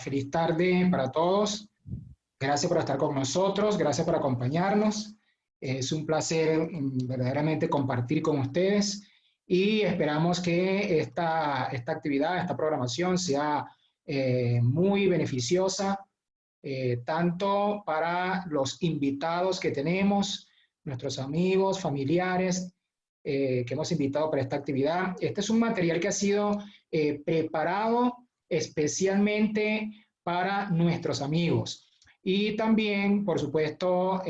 feliz tarde para todos. Gracias por estar con nosotros, gracias por acompañarnos. Es un placer verdaderamente compartir con ustedes y esperamos que esta actividad, esta programación sea muy beneficiosa, tanto para los invitados que tenemos, nuestros amigos, familiares, que hemos invitado para esta actividad. Este es un material que ha sido preparado especialmente para nuestros amigos y también, por supuesto,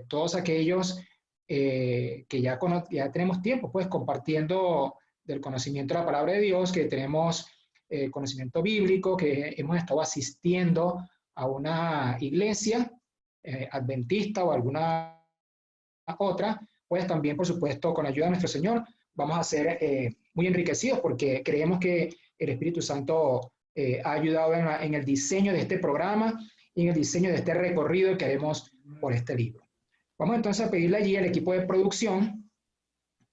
todos aquellos que ya tenemos tiempo, pues, compartiendo del conocimiento de la palabra de Dios, que tenemos conocimiento bíblico, que hemos estado asistiendo a una iglesia adventista o alguna otra, pues también, por supuesto, con la ayuda de nuestro Señor, vamos a ser muy enriquecidos porque creemos que el Espíritu Santo ha ayudado en el diseño de este programa y en el diseño de este recorrido que haremos por este libro. Vamos entonces a pedirle allí al equipo de producción,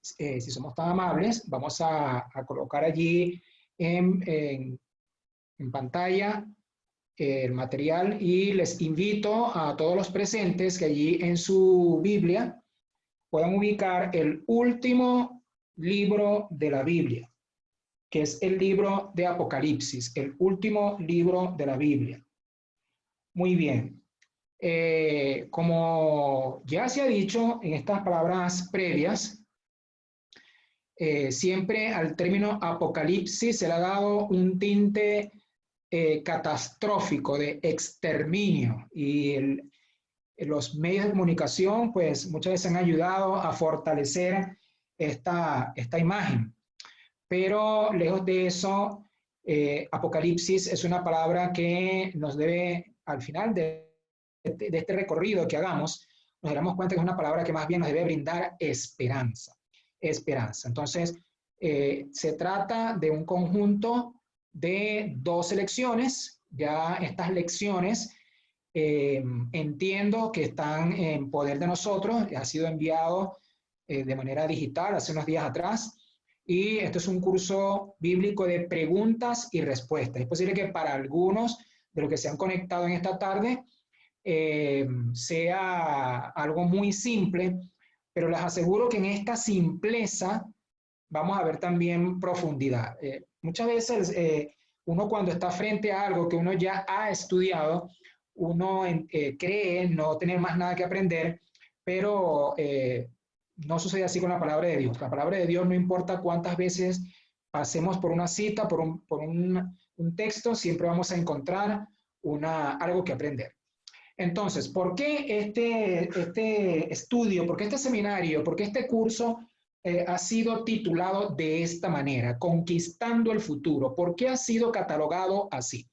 si somos tan amables, vamos a colocar allí en pantalla el material y les invito a todos los presentes que allí en su Biblia puedan ubicar el último libro de la Biblia, que es el libro de Apocalipsis, el último libro de la Biblia. Muy bien. Como ya se ha dicho en estas palabras previas, siempre al término Apocalipsis se le ha dado un tinte catastrófico de exterminio y los medios de comunicación pues muchas veces han ayudado a fortalecer esta imagen. Pero lejos de eso, Apocalipsis es una palabra que nos debe, al final de este recorrido que hagamos, nos daremos cuenta que es una palabra que más bien nos debe brindar esperanza. Esperanza. Entonces, se trata de un conjunto de 12 lecciones. Ya estas lecciones entiendo que están en poder de nosotros, ha sido enviado de manera digital hace unos días atrás, y esto es un curso bíblico de preguntas y respuestas. Es posible que para algunos de los que se han conectado en esta tarde sea algo muy simple, pero les aseguro que en esta simpleza vamos a ver también profundidad. Muchas veces uno cuando está frente a algo que uno ya ha estudiado, uno cree no tener más nada que aprender, pero no sucede así con la palabra de Dios. La palabra de Dios, no importa cuántas veces pasemos por una cita, por un texto, siempre vamos a encontrar algo que aprender. Entonces, ¿por qué este estudio, por qué este seminario, por qué este curso ha sido titulado de esta manera, Conquistando el Futuro? ¿Por qué ha sido catalogado así?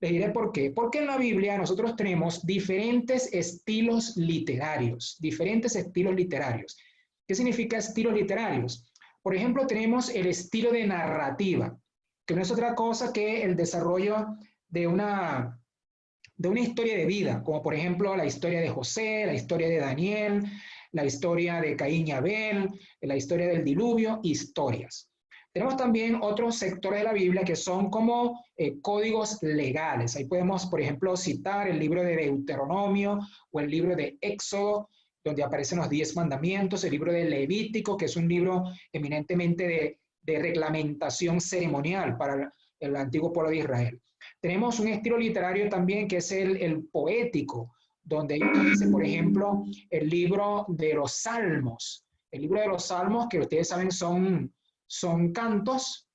Les diré por qué. Porque en la Biblia nosotros tenemos diferentes estilos literarios. Diferentes estilos literarios. ¿Qué significa estilos literarios? Por ejemplo, tenemos el estilo de narrativa, que no es otra cosa que el desarrollo de una historia de vida, como por ejemplo la historia de José, la historia de Daniel, la historia de Caín y Abel, la historia del diluvio, historias. Tenemos también otros sectores de la Biblia que son como códigos legales. Ahí podemos, por ejemplo, citar el libro de Deuteronomio o el libro de Éxodo, donde aparecen los 10 mandamientos, el libro de Levítico, que es un libro eminentemente de reglamentación ceremonial para el antiguo pueblo de Israel. Tenemos un estilo literario también que es el poético, donde aparece, por ejemplo, el libro de los Salmos. El libro de los Salmos, que ustedes saben son cantos.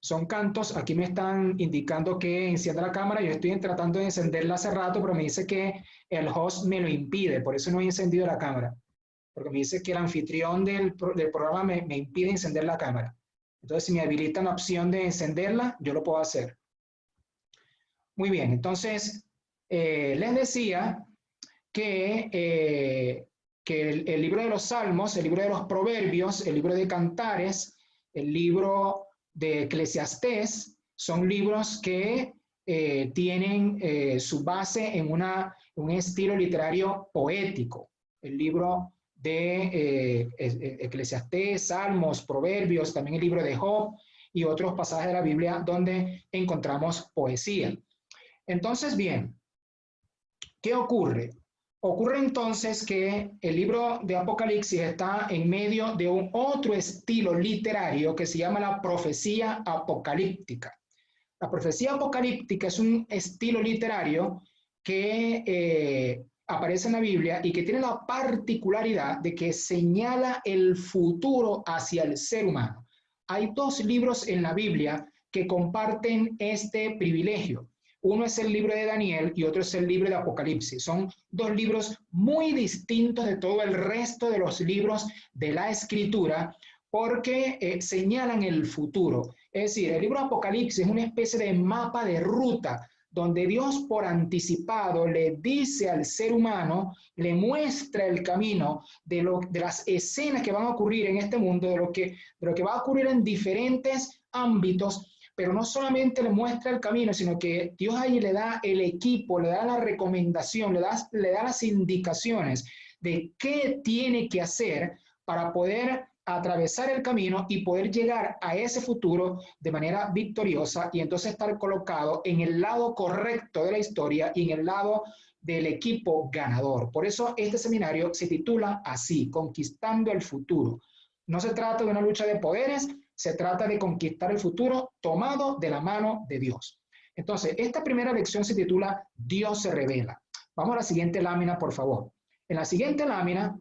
Son cantos. Aquí me están indicando que encienda la cámara. Yo estoy tratando de encenderla hace rato, pero me dice que el host me lo impide. Por eso no he encendido la cámara. Porque me dice que el anfitrión del programa me impide encender la cámara. Entonces, si me habilitan la opción de encenderla, yo lo puedo hacer. Muy bien, entonces les decía que el libro de los Salmos, el libro de los Proverbios, el libro de Cantares, el libro de Eclesiastés, son libros que tienen su base en un estilo literario poético. El libro de Eclesiastés, Salmos, Proverbios, también el libro de Job y otros pasajes de la Biblia donde encontramos poesía. Entonces, bien, ¿qué ocurre? Ocurre entonces que el libro de Apocalipsis está en medio de un otro estilo literario que se llama la profecía apocalíptica. La profecía apocalíptica es un estilo literario que aparece en la Biblia y que tiene la particularidad de que señala el futuro hacia el ser humano. Hay dos libros en la Biblia que comparten este privilegio. Uno es el libro de Daniel y otro es el libro de Apocalipsis. Son dos libros muy distintos de todo el resto de los libros de la Escritura porque señalan el futuro. Es decir, el libro de Apocalipsis es una especie de mapa de ruta donde Dios por anticipado le dice al ser humano, le muestra el camino de las escenas que van a ocurrir en este mundo, de lo que va a ocurrir en diferentes ámbitos, pero no solamente le muestra el camino, sino que Dios ahí le da el equipo, le da la recomendación, le da las indicaciones de qué tiene que hacer para poder atravesar el camino y poder llegar a ese futuro de manera victoriosa y entonces estar colocado en el lado correcto de la historia y en el lado del equipo ganador. Por eso este seminario se titula así, Conquistando el Futuro. No se trata de una lucha de poderes, se trata de conquistar el futuro tomado de la mano de Dios. Entonces, esta primera lección se titula Dios se revela. Vamos a la siguiente lámina, por favor. En la siguiente lámina,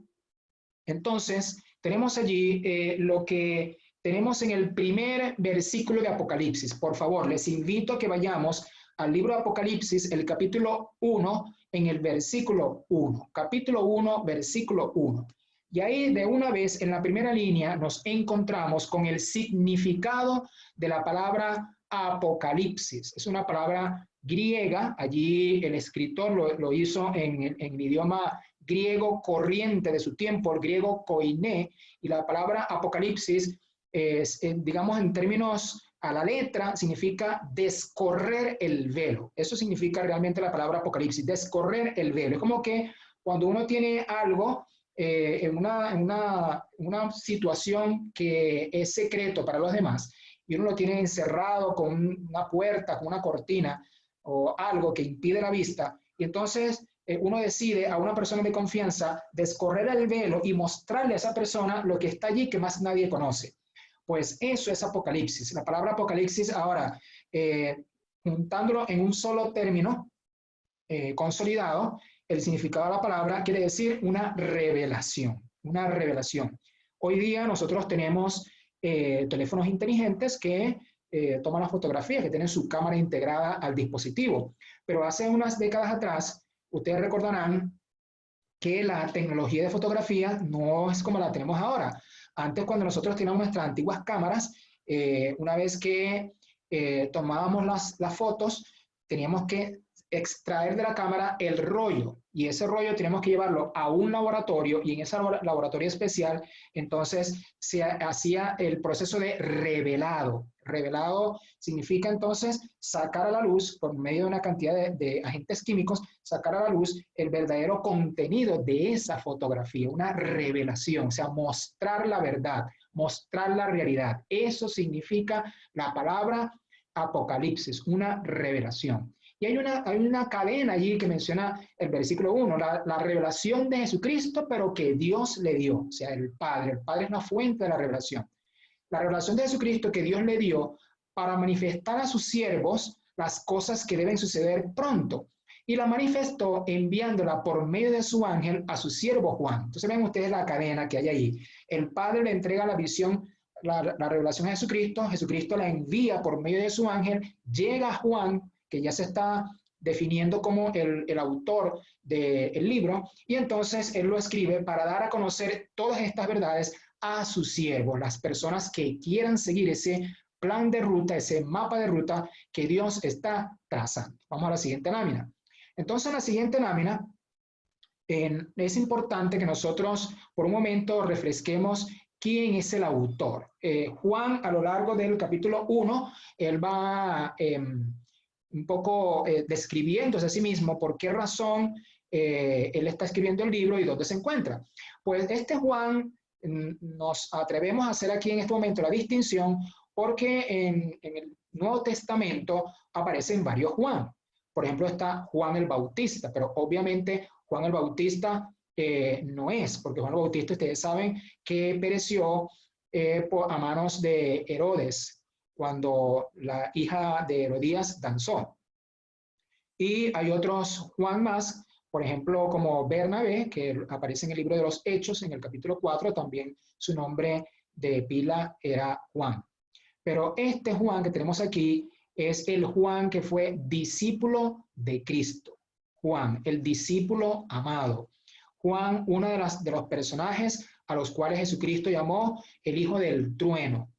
entonces, tenemos allí lo que tenemos en el primer versículo de Apocalipsis. Por favor, les invito a que vayamos al libro de Apocalipsis, el capítulo 1, en el versículo 1. Capítulo 1, versículo 1. Y ahí de una vez en la primera línea nos encontramos con el significado de la palabra Apocalipsis. Es una palabra griega, allí el escritor lo hizo en el idioma griego corriente de su tiempo, el griego koiné, y la palabra apocalipsis, digamos en términos a la letra, significa descorrer el velo. Eso significa realmente la palabra apocalipsis, descorrer el velo. Es como que cuando uno tiene algo en una situación que es secreto para los demás, y uno lo tiene encerrado con una puerta, con una cortina, o algo que impide la vista, y entonces uno decide a una persona de confianza descorrer el velo y mostrarle a esa persona lo que está allí que más nadie conoce. Pues eso es Apocalipsis. La palabra Apocalipsis ahora, juntándolo en un solo término consolidado, el significado de la palabra quiere decir una revelación, una revelación. Hoy día nosotros tenemos teléfonos inteligentes que toman las fotografías, que tienen su cámara integrada al dispositivo, pero hace unas décadas atrás, ustedes recordarán que la tecnología de fotografía no es como la tenemos ahora. Antes, cuando nosotros teníamos nuestras antiguas cámaras, una vez que tomábamos las fotos, teníamos que extraer de la cámara el rollo y ese rollo teníamos que llevarlo a un laboratorio y en ese laboratorio especial entonces se hacía el proceso de revelado. Revelado significa entonces sacar a la luz por medio de una cantidad de agentes químicos, sacar a la luz el verdadero contenido de esa fotografía, una revelación, o sea, mostrar la verdad, mostrar la realidad. Eso significa la palabra Apocalipsis, una revelación. Y hay una cadena allí que menciona el versículo 1, la revelación de Jesucristo, pero que Dios le dio, o sea, el Padre. El Padre es la fuente de la revelación. La revelación de Jesucristo que Dios le dio para manifestar a sus siervos las cosas que deben suceder pronto. Y la manifestó enviándola por medio de su ángel a su siervo Juan. Entonces ven ustedes la cadena que hay ahí. El Padre le entrega la visión, la revelación a Jesucristo, Jesucristo la envía por medio de su ángel, llega a Juan, que ya se está definiendo como el autor del libro, y entonces él lo escribe para dar a conocer todas estas verdades a sus siervos, las personas que quieran seguir ese plan de ruta, ese mapa de ruta que Dios está trazando. Vamos a la siguiente lámina. Entonces, en la siguiente lámina, es importante que nosotros por un momento refresquemos quién es el autor. Juan, a lo largo del capítulo 1, él va un poco describiéndose a sí mismo por qué razón él está escribiendo el libro y dónde se encuentra. Pues este Juan, nos atrevemos a hacer aquí en este momento la distinción porque en el Nuevo Testamento aparecen varios Juan. por ejemplo, está Juan el Bautista, pero obviamente Juan el Bautista no es, porque Juan el Bautista, ustedes saben que pereció a manos de Herodes, cuando la hija de Herodías danzó. Y hay otros Juan más, por ejemplo, como Bernabé, que aparece en el libro de los Hechos, en el capítulo 4, también su nombre de pila era Juan. Pero este Juan que tenemos aquí es el Juan que fue discípulo de Cristo. Juan, el discípulo amado. Juan, uno de los personajes a los cuales Jesucristo llamó el hijo del trueno.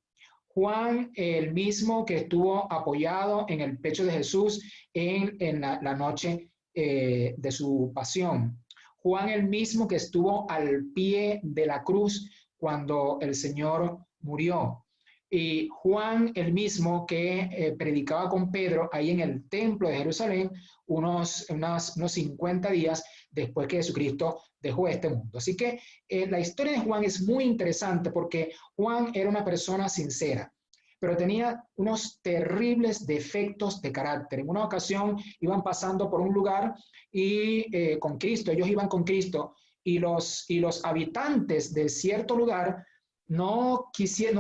Juan, el mismo que estuvo apoyado en el pecho de Jesús en la noche de su pasión. Juan, el mismo que estuvo al pie de la cruz cuando el Señor murió. Y Juan, el mismo que predicaba con Pedro ahí en el templo de Jerusalén unos 50 días después que Jesucristo dejó este mundo. Así que la historia de Juan es muy interesante porque Juan era una persona sincera, pero tenía unos terribles defectos de carácter. En una ocasión iban pasando por un lugar y con Cristo, ellos iban con Cristo, y los habitantes de cierto lugar no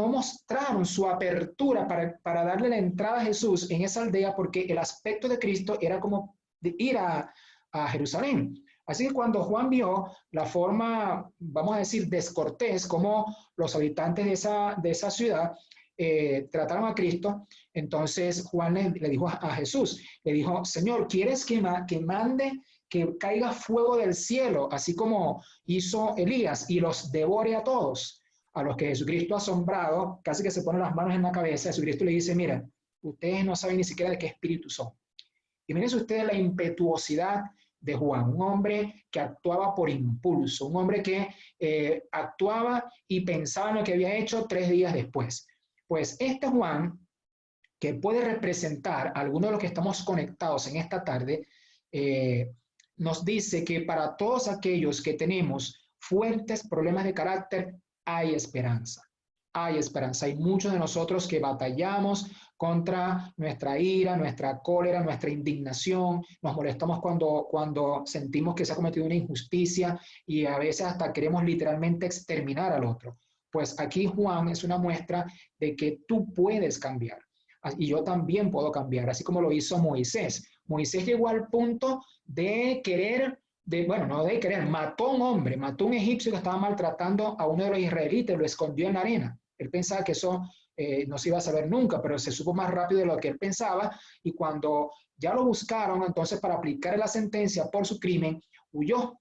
mostraron su apertura para darle la entrada a Jesús en esa aldea, porque el aspecto de Cristo era como de ir a Jerusalén. Así que cuando Juan vio la forma, vamos a decir, descortés, como los habitantes de esa ciudad trataron a Cristo, entonces Juan le dijo a Jesús, le dijo: Señor, ¿quieres que mande que caiga fuego del cielo, así como hizo Elías, y los devore a todos? A los que Jesucristo, asombrado, casi que se pone las manos en la cabeza, Jesucristo le dice: mira, ustedes no saben ni siquiera de qué espíritu son. Y miren ustedes la impetuosidad de Juan, un hombre que actuaba por impulso, un hombre que actuaba y pensaba en lo que había hecho 3 días después. Pues este Juan, que puede representar a alguno de los que estamos conectados en esta tarde, nos dice que para todos aquellos que tenemos fuertes problemas de carácter, hay esperanza. Hay esperanza. Hay muchos de nosotros que batallamos contra nuestra ira, nuestra cólera, nuestra indignación. Nos molestamos cuando sentimos que se ha cometido una injusticia y a veces hasta queremos literalmente exterminar al otro. Pues aquí Juan es una muestra de que tú puedes cambiar. Y yo también puedo cambiar, así como lo hizo Moisés. Moisés llegó al punto de querer, bueno, no de querer, mató a un hombre, mató a un egipcio que estaba maltratando a uno de los israelitas, lo escondió en la arena. Él pensaba que eso no se iba a saber nunca, pero se supo más rápido de lo que él pensaba, y cuando ya lo buscaron, entonces para aplicar la sentencia por su crimen, huyó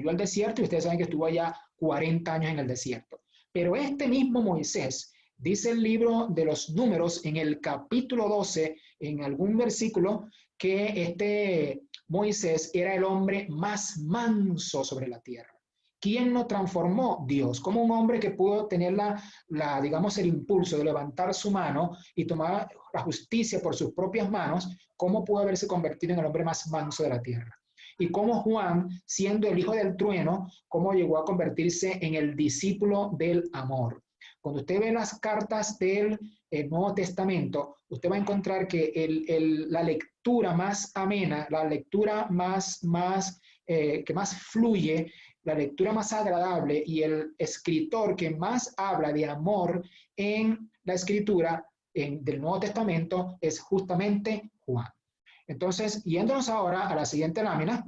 al desierto, y ustedes saben que estuvo allá 40 años en el desierto. Pero este mismo Moisés, dice el libro de los Números en el capítulo 12, en algún versículo, que este Moisés era el hombre más manso sobre la tierra. ¿Quién lo transformó? Dios. Como un hombre que pudo tener digamos, el impulso de levantar su mano y tomar la justicia por sus propias manos, ¿cómo pudo haberse convertido en el hombre más manso de la tierra? Y cómo Juan, siendo el hijo del trueno, cómo llegó a convertirse en el discípulo del amor. Cuando usted ve las cartas del Nuevo Testamento, usted va a encontrar que la lectura más amena, la lectura que más fluye, la lectura más agradable y el escritor que más habla de amor en la escritura del Nuevo Testamento es justamente Juan. Entonces, yéndonos ahora a la siguiente lámina,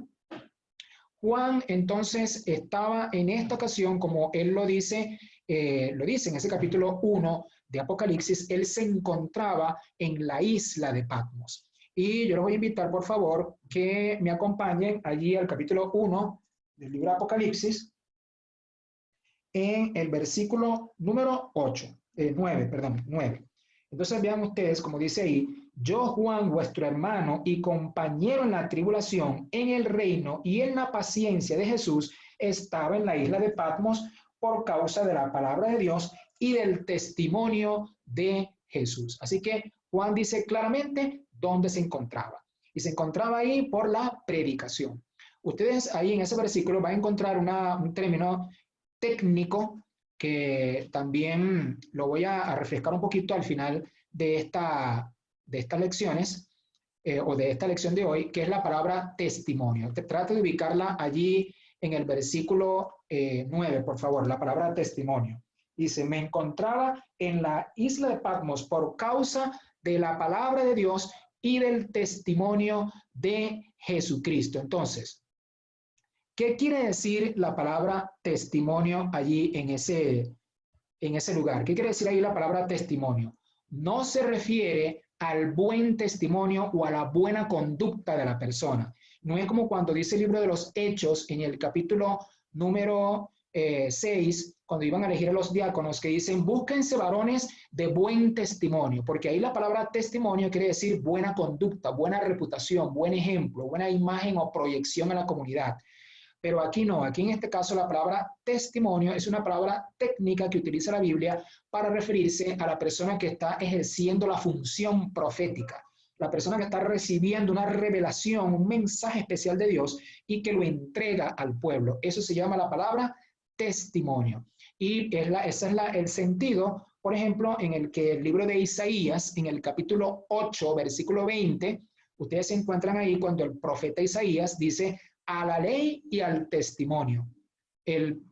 Juan entonces estaba en esta ocasión, como él lo dice en ese capítulo 1 de Apocalipsis, él se encontraba en la isla de Patmos. Y yo les voy a invitar, por favor, que me acompañen allí al capítulo 1 del libro de Apocalipsis, en el versículo número 9. Entonces vean ustedes, como dice ahí: yo, Juan, vuestro hermano y compañero en la tribulación, en el reino y en la paciencia de Jesús, estaba en la isla de Patmos por causa de la palabra de Dios y del testimonio de Jesús. Así que Juan dice claramente dónde se encontraba. Y se encontraba ahí por la predicación. Ustedes ahí en ese versículo van a encontrar un término técnico que también lo voy a refrescar un poquito al final de estas lecciones, o de esta lección de hoy, que es la palabra testimonio. Trate de ubicarla allí en el versículo 9, por favor, la palabra testimonio. Dice, me encontraba en la isla de Patmos por causa de la palabra de Dios y del testimonio de Jesucristo. Entonces, ¿qué quiere decir la palabra testimonio allí en ese lugar? ¿Qué quiere decir ahí la palabra testimonio? No se refiere al buen testimonio o a la buena conducta de la persona. No es como cuando dice el libro de los Hechos en el capítulo número 6, cuando iban a elegir a los diáconos, que dicen, búsquense varones de buen testimonio, porque ahí la palabra testimonio quiere decir buena conducta, buena reputación, buen ejemplo, buena imagen o proyección a la comunidad. Pero aquí no, aquí en este caso la palabra testimonio es una palabra técnica que utiliza la Biblia para referirse a la persona que está ejerciendo la función profética, la persona que está recibiendo una revelación, un mensaje especial de Dios y que lo entrega al pueblo. Eso se llama la palabra testimonio. Y ese es el sentido, por ejemplo, en el que el libro de Isaías, en el capítulo 8, versículo 20, ustedes se encuentran ahí cuando el profeta Isaías dice, a la ley y al testimonio. El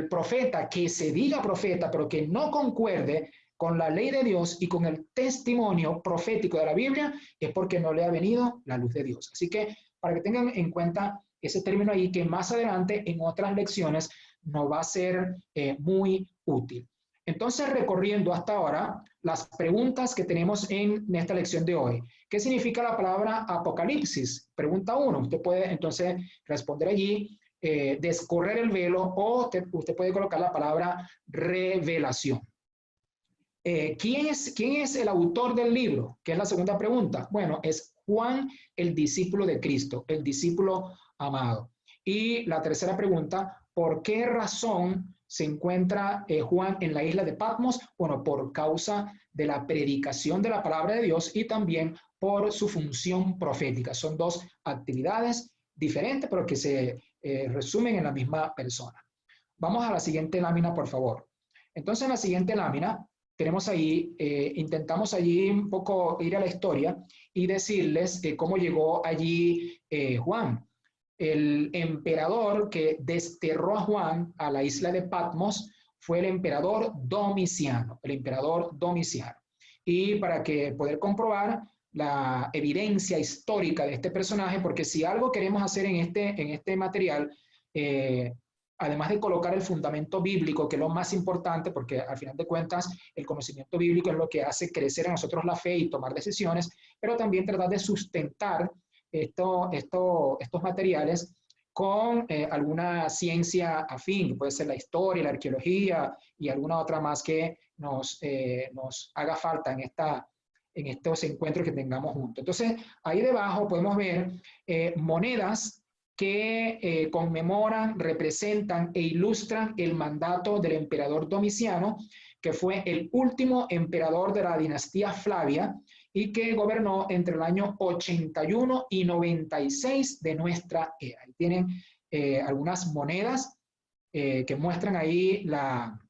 profeta que se diga profeta, pero que no concuerde con la ley de Dios y con el testimonio profético de la Biblia, es porque no le ha venido la luz de Dios. Así que para que tengan en cuenta ese término ahí, que más adelante en otras lecciones nos va a ser muy útil. Entonces, recorriendo hasta ahora las preguntas que tenemos en esta lección de hoy. ¿Qué significa la palabra apocalipsis? Pregunta 1. Usted puede entonces responder allí, descorrer el velo, o usted puede colocar la palabra revelación. ¿Quién es el autor del libro? Que es la segunda pregunta. Bueno, es Juan, el discípulo de Cristo, el discípulo amado. Y la tercera pregunta, ¿por qué razón se encuentra Juan en la isla de Patmos? Bueno, por causa de la predicación de la palabra de Dios y también por su función profética. Son dos actividades diferentes, pero que se resumen en la misma persona. Vamos a la siguiente lámina, por favor. Entonces, en la siguiente lámina tenemos ahí, intentamos allí un poco ir a la historia y decirles cómo llegó allí Juan. El emperador que desterró a Juan a la isla de Patmos fue el emperador Domiciano, Y para que poder comprobar la evidencia histórica de este personaje, porque si algo queremos hacer en este material, además de colocar el fundamento bíblico, que es lo más importante, porque al final de cuentas el conocimiento bíblico es lo que hace crecer en nosotros la fe y tomar decisiones, pero también tratar de sustentar estos materiales con alguna ciencia afín, que puede ser la historia, la arqueología y alguna otra más que nos haga falta en estos encuentros que tengamos juntos. Entonces, ahí debajo podemos ver monedas que conmemoran, representan e ilustran el mandato del emperador Domiciano, que fue el último emperador de la dinastía Flavia y que gobernó entre el año 81 y 96 de nuestra era. Ahí tienen algunas monedas que muestran ahí la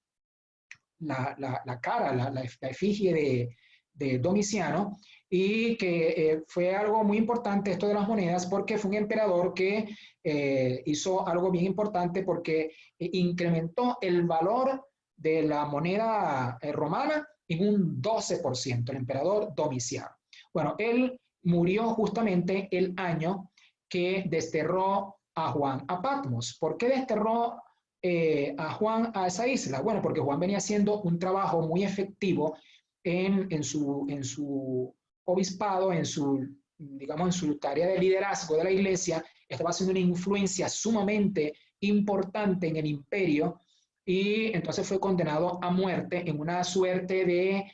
cara, la efigie de Domiciano, y que fue algo muy importante esto de las monedas porque fue un emperador que hizo algo bien importante porque incrementó el valor de la moneda romana en un 12%, el emperador Domiciano. Bueno, él murió justamente el año que desterró a Juan a Patmos. ¿Por qué desterró a Juan a esa isla? Bueno, porque Juan venía haciendo un trabajo muy efectivo en su obispado, digamos, en su tarea de liderazgo de la iglesia. Estaba haciendo una influencia sumamente importante en el imperio y entonces fue condenado a muerte en una suerte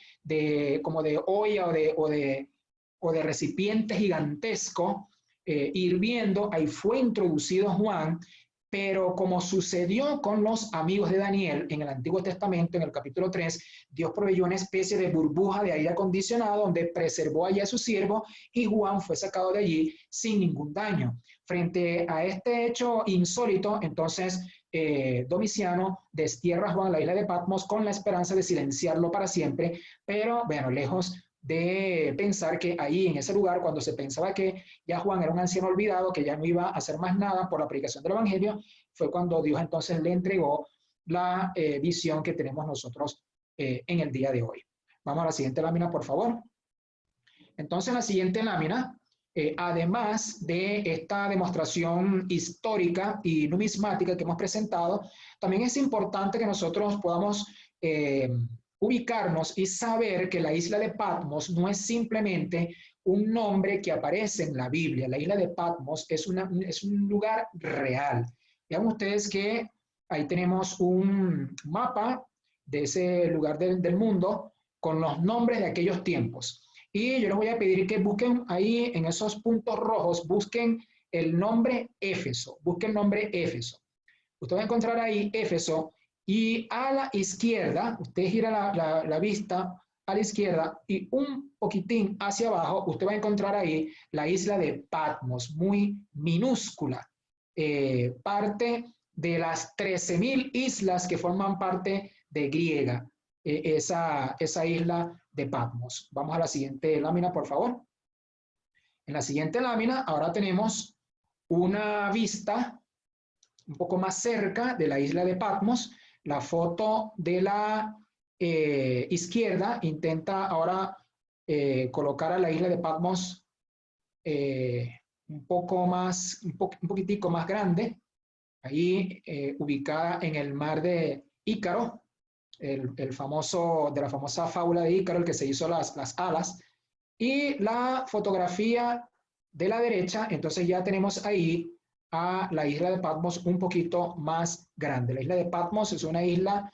como de olla o de recipiente gigantesco hirviendo. Ahí fue introducido Juan, pero como sucedió con los amigos de Daniel en el Antiguo Testamento, en el capítulo 3, Dios proveyó una especie de burbuja de aire acondicionado donde preservó allí a su siervo y Juan fue sacado de allí sin ningún daño. Frente a este hecho insólito, entonces Domiciano destierra a Juan a la isla de Patmos con la esperanza de silenciarlo para siempre, pero bueno, lejos de pensar que ahí en ese lugar, cuando se pensaba que ya Juan era un anciano olvidado, que ya no iba a hacer más nada por la predicación del Evangelio, fue cuando Dios entonces le entregó la visión que tenemos nosotros en el día de hoy. Vamos a la siguiente lámina, por favor. Entonces, en la siguiente lámina, además de esta demostración histórica y numismática que hemos presentado, también es importante que nosotros podamos ubicarnos y saber que la isla de Patmos no es simplemente un nombre que aparece en la Biblia. La isla de Patmos es un lugar real. Vean ustedes que ahí tenemos un mapa de ese lugar del mundo con los nombres de aquellos tiempos. Y yo les voy a pedir que busquen ahí en esos puntos rojos, busquen el nombre Éfeso, busquen el nombre Éfeso. Usted va a encontrar ahí Éfeso y a la izquierda, usted gira la vista a la izquierda y un poquitín hacia abajo, usted va a encontrar ahí la isla de Patmos, muy minúscula, parte de las 13.000 islas que forman parte de Griega, esa isla de Patmos. Vamos a la siguiente lámina, por favor. En la siguiente lámina, ahora tenemos una vista un poco más cerca de la isla de Patmos. La foto de la izquierda intenta ahora colocar a la isla de Patmos un poquitico más grande, ahí ubicada en el mar de Ícaro, de la famosa fábula de Ícaro, el que se hizo las alas, y la fotografía de la derecha, entonces ya tenemos ahí a la isla de Patmos un poquito más grande. La isla de Patmos es una isla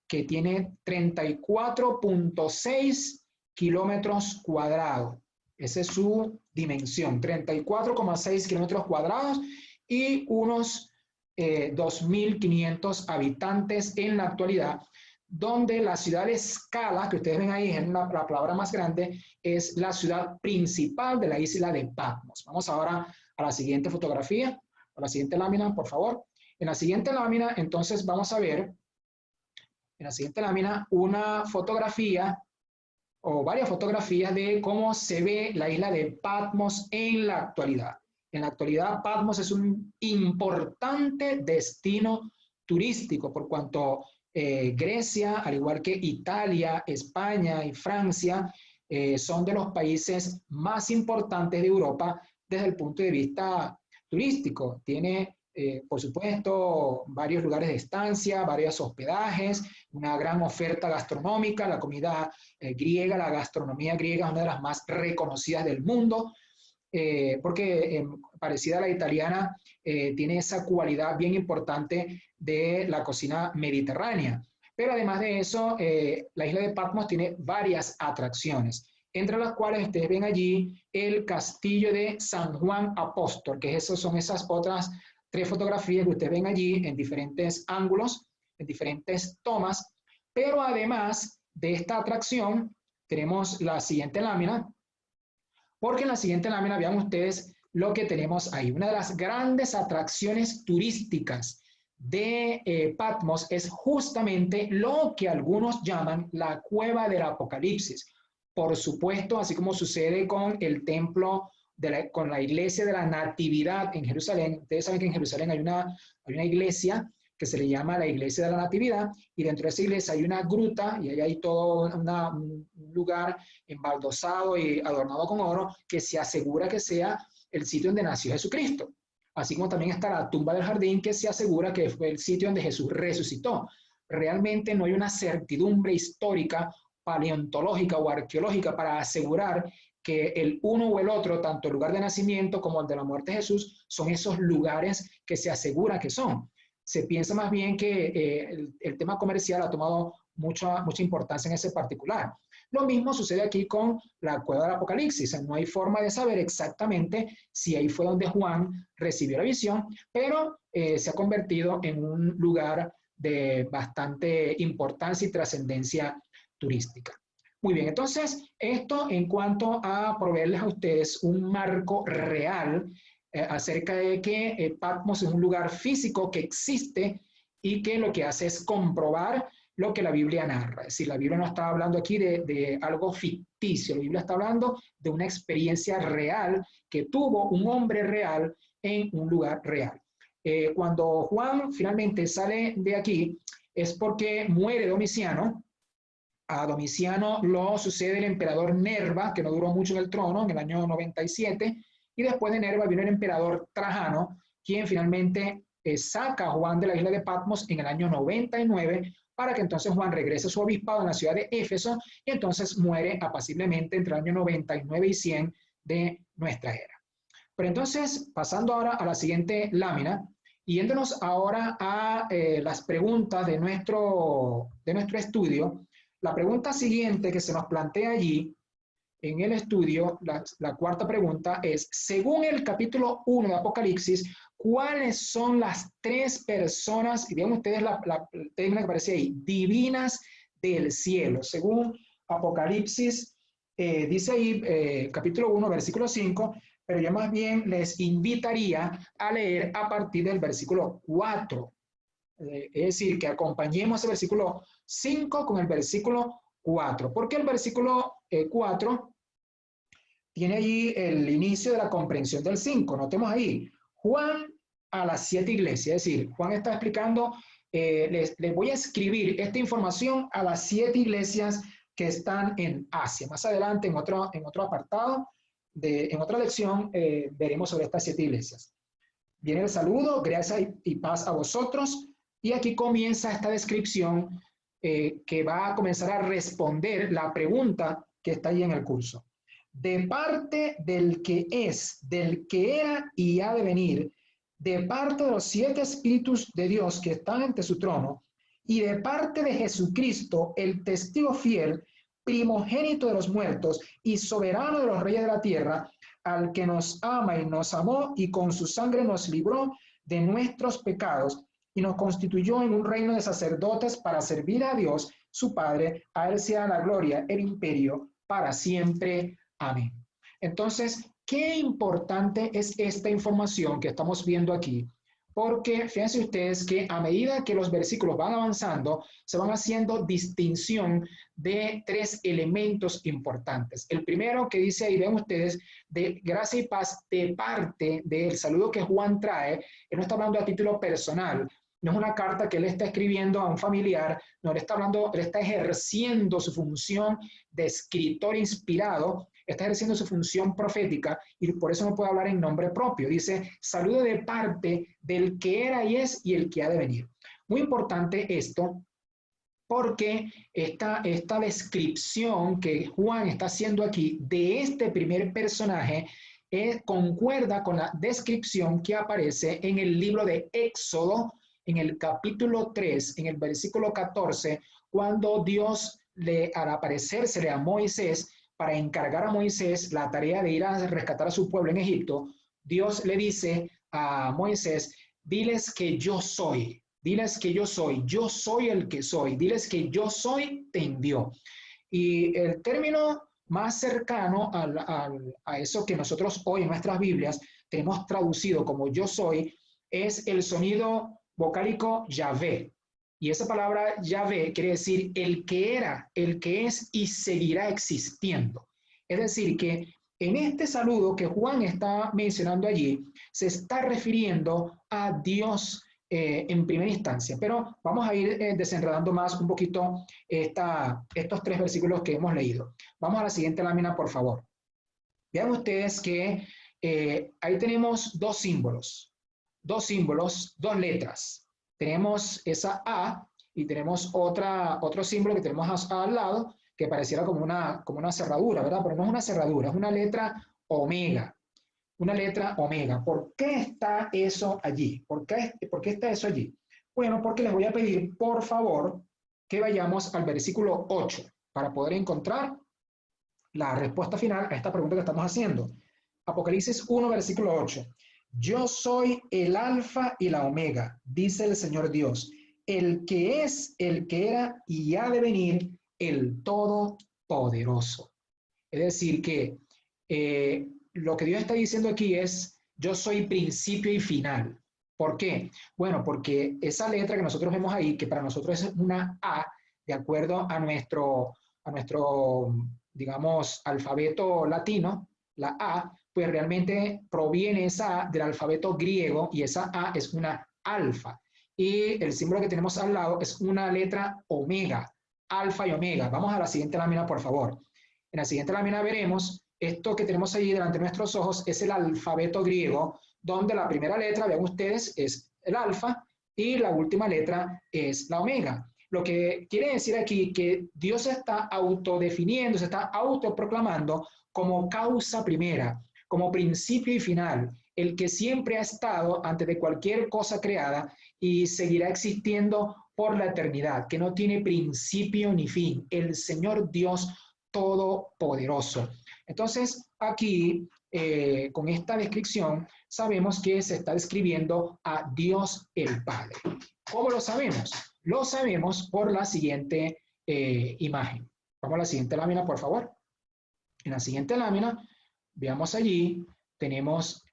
que tiene 34.6 kilómetros cuadrados. Esa es su dimensión, 34,6 kilómetros cuadrados y unos 2.500 habitantes en la actualidad, donde la ciudad de Scala, que ustedes ven ahí, es la palabra más grande, es la ciudad principal de la isla de Patmos. Vamos ahora a la siguiente fotografía, a la siguiente lámina, por favor. En la siguiente lámina, entonces, vamos a ver, en la siguiente lámina, una fotografía o varias fotografías de cómo se ve la isla de Patmos en la actualidad. En la actualidad, Patmos es un importante destino turístico por cuanto Grecia, al igual que Italia, España y Francia, son de los países más importantes de Europa desde el punto de vista turístico. Tiene, por supuesto, varios lugares de estancia, varios hospedajes, una gran oferta gastronómica, la comida griega, la gastronomía griega es una de las más reconocidas del mundo, porque parecida a la italiana, tiene esa cualidad bien importante de la cocina mediterránea. Pero además de eso, la isla de Patmos tiene varias atracciones, entre las cuales ustedes ven allí el castillo de San Juan Apóstol, que son esas otras 3 fotografías que ustedes ven allí en diferentes ángulos, en diferentes tomas. Pero además de esta atracción, tenemos la siguiente lámina, porque en la siguiente lámina vean ustedes lo que tenemos ahí. Una de las grandes atracciones turísticas de Patmos es justamente lo que algunos llaman la cueva del Apocalipsis. Por supuesto, así como sucede con el templo, con la iglesia de la Natividad en Jerusalén. Ustedes saben que en Jerusalén hay una iglesia que se le llama la iglesia de la Natividad, y dentro de esa iglesia hay una gruta y ahí hay todo un lugar embaldosado y adornado con oro que se asegura que sea el sitio donde nació Jesucristo. Así como también está la tumba del jardín que se asegura que fue el sitio donde Jesús resucitó. Realmente no hay una certidumbre histórica, paleontológica o arqueológica para asegurar que el uno o el otro, tanto el lugar de nacimiento como el de la muerte de Jesús, son esos lugares que se asegura que son. Se piensa más bien que el tema comercial ha tomado mucha importancia en ese particular. Lo mismo sucede aquí con la cueva del Apocalipsis. No hay forma de saber exactamente si ahí fue donde Juan recibió la visión, pero se ha convertido en un lugar de bastante importancia y trascendencia turística. Muy bien, entonces esto en cuanto a proveerles a ustedes un marco real acerca de que Patmos es un lugar físico que existe y que lo que hace es comprobar lo que la Biblia narra. Es decir, la Biblia no está hablando aquí de algo ficticio, la Biblia está hablando de una experiencia real que tuvo un hombre real en un lugar real. Cuando Juan finalmente sale de aquí, es porque muere Domiciano. A Domiciano lo sucede el emperador Nerva, que no duró mucho en el trono, en el año 97, y después de Nerva vino el emperador Trajano, quien finalmente saca a Juan de la isla de Patmos en el año 99, para que entonces Juan regrese a su obispado en la ciudad de Éfeso, y entonces muere apaciblemente entre el año 99 y 100 de nuestra era. Pero entonces, pasando ahora a la siguiente lámina, yéndonos ahora a las preguntas de nuestro estudio, la pregunta siguiente que se nos plantea allí en el estudio, la cuarta pregunta es, según el capítulo 1 de Apocalipsis, ¿cuáles son las tres personas, y vean ustedes la término que aparece ahí, divinas del cielo? Según Apocalipsis, dice ahí, capítulo 1, versículo 5, pero yo más bien les invitaría a leer a partir del versículo 4. Es decir, que acompañemos el versículo 5 con el versículo 4. Porque el versículo 4 tiene allí el inicio de la comprensión del 5. Notemos ahí, Juan a las 7 iglesias. Es decir, Juan está explicando, les voy a escribir esta información a las 7 iglesias que están en Asia. Más adelante, en otro apartado, en otra lección, veremos sobre estas 7 iglesias. Viene el saludo, gracias y paz a vosotros. Y aquí comienza esta descripción que va a comenzar a responder la pregunta que está ahí en el curso. De parte del que es, del que era y ha de venir, de parte de los 7 espíritus de Dios que están ante su trono, y de parte de Jesucristo, el testigo fiel, primogénito de los muertos y soberano de los reyes de la tierra, al que nos ama y nos amó y con su sangre nos libró de nuestros pecados y nos constituyó en un reino de sacerdotes para servir a Dios, su Padre. A él sea la gloria, el imperio, para siempre. Amén. Entonces, qué importante es esta información que estamos viendo aquí, porque fíjense ustedes que a medida que los versículos van avanzando, se van haciendo distinción de 3 elementos importantes. El primero que dice ahí, ven ustedes, de gracia y paz de parte del saludo que Juan trae. Él no está hablando a título personal, no es una carta que él está escribiendo a un familiar, no, él está hablando, él está ejerciendo su función de escritor inspirado, está ejerciendo su función profética y por eso no puede hablar en nombre propio. Dice, saludo de parte del que era y es y el que ha de venir. Muy importante esto, porque esta descripción que Juan está haciendo aquí de este primer personaje concuerda con la descripción que aparece en el libro de Éxodo, en el capítulo 3, en el versículo 14, cuando Dios al aparecérsele a Moisés para encargar a Moisés la tarea de ir a rescatar a su pueblo en Egipto, Dios le dice a Moisés, diles que yo soy. Diles que yo soy el que soy, diles que yo soy, te envió. Y el término más cercano a eso que nosotros hoy en nuestras Biblias tenemos traducido como yo soy, es el sonido vocálico Yahvé. Y esa palabra Yahvé quiere decir el que era, el que es y seguirá existiendo. Es decir, que en este saludo que Juan está mencionando allí, se está refiriendo a Dios en primera instancia, pero vamos a ir desenredando más un poquito estos 3 versículos que hemos leído. Vamos a la siguiente lámina, por favor. Vean ustedes que ahí tenemos 2 símbolos, 2 letras. Tenemos esa A y tenemos otro símbolo que tenemos al lado que pareciera como una cerradura, ¿verdad? Pero no es una cerradura, es una letra omega. Una letra omega. ¿Por qué está eso allí? ¿Por qué está eso allí? Bueno, porque les voy a pedir, por favor, que vayamos al versículo 8 para poder encontrar la respuesta final a esta pregunta que estamos haciendo. Apocalipsis 1, versículo 8. Yo soy el alfa y la omega, dice el Señor Dios, el que es, el que era y ha de venir, el Todopoderoso. Es decir, que lo que Dios está diciendo aquí es, yo soy principio y final. ¿Por qué? Bueno, porque esa letra que nosotros vemos ahí, que para nosotros es una A, de acuerdo a nuestro, digamos, alfabeto latino, la A, pues realmente proviene esa A del alfabeto griego y esa A es una alfa. Y el símbolo que tenemos al lado es una letra omega, alfa y omega. Vamos a la siguiente lámina, por favor. En la siguiente lámina veremos esto que tenemos ahí delante de nuestros ojos, es el alfabeto griego, donde la primera letra, vean ustedes, es el alfa y la última letra es la omega. Lo que quiere decir aquí que Dios se está autodefiniendo, se está autoproclamando como causa primera, como principio y final, el que siempre ha estado antes de cualquier cosa creada y seguirá existiendo por la eternidad, que no tiene principio ni fin, el Señor Dios Todopoderoso. Entonces, aquí, con esta descripción, sabemos que se está describiendo a Dios el Padre. ¿Cómo lo sabemos? Lo sabemos por la siguiente imagen. Vamos a la siguiente lámina, por favor. En la siguiente lámina, veamos allí, tenemos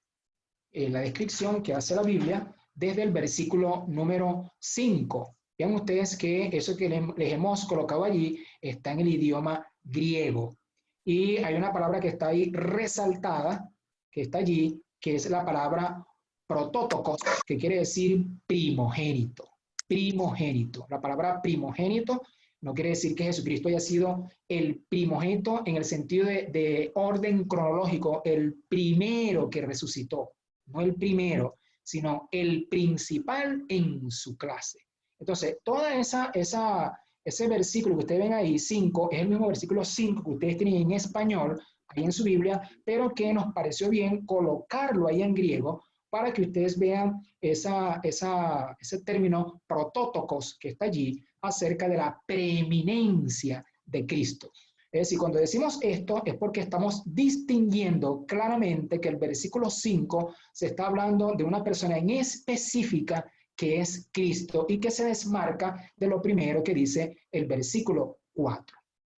la descripción que hace la Biblia desde el versículo número 5. Vean ustedes que eso que les hemos colocado allí está en el idioma griego. Y hay una palabra que está ahí resaltada, que está allí, que es la palabra protótokos, que quiere decir primogénito. Primogénito. La palabra primogénito no quiere decir que Jesucristo haya sido el primogénito en el sentido de orden cronológico, el primero que resucitó. No el primero, sino el principal en su clase. Entonces, toda ese versículo que ustedes ven ahí, 5, es el mismo versículo 5 que ustedes tienen en español, ahí en su Biblia, pero que nos pareció bien colocarlo ahí en griego para que ustedes vean ese término protótokos que está allí acerca de la preeminencia de Cristo. Es decir, cuando decimos esto es porque estamos distinguiendo claramente que el versículo 5 se está hablando de una persona en específica que es Cristo y que se desmarca de lo primero que dice el versículo 4.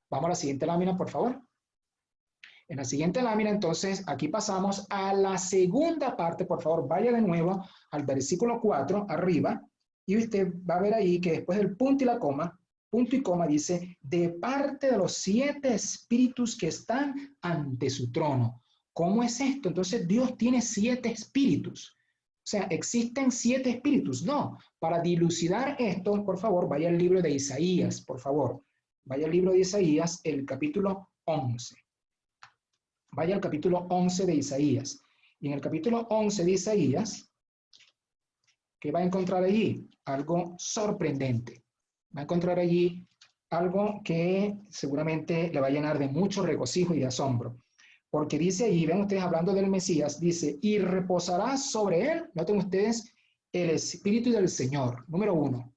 Vamos a la siguiente lámina, por favor. En la siguiente lámina, entonces, aquí pasamos a la segunda parte. Por favor, vaya de nuevo al versículo 4, arriba, y usted va a ver ahí que después del punto y la coma, punto y coma dice, de parte de los 7 espíritus que están ante su trono. ¿Cómo es esto? Entonces, Dios tiene 7 espíritus. O sea, ¿existen 7 espíritus? No. Para dilucidar esto, por favor, vaya al libro de Isaías, por favor. Vaya al libro de Isaías, el capítulo 11. Vaya al capítulo 11 de Isaías. Y en el capítulo 11 de Isaías, ¿qué va a encontrar allí? Algo sorprendente. Va a encontrar allí algo que seguramente le va a llenar de mucho regocijo y de asombro. Porque dice allí, ven ustedes hablando del Mesías, dice, y reposará sobre él, noten ustedes, el Espíritu del Señor, número uno,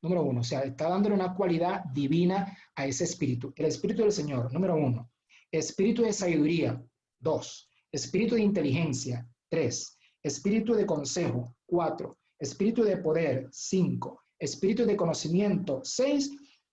o sea, está dándole una cualidad divina a ese Espíritu. El Espíritu del Señor, número 1. Espíritu de sabiduría, 2. Espíritu de inteligencia, 3. Espíritu de consejo, 4. Espíritu de poder, 5. Espíritu de conocimiento, 6.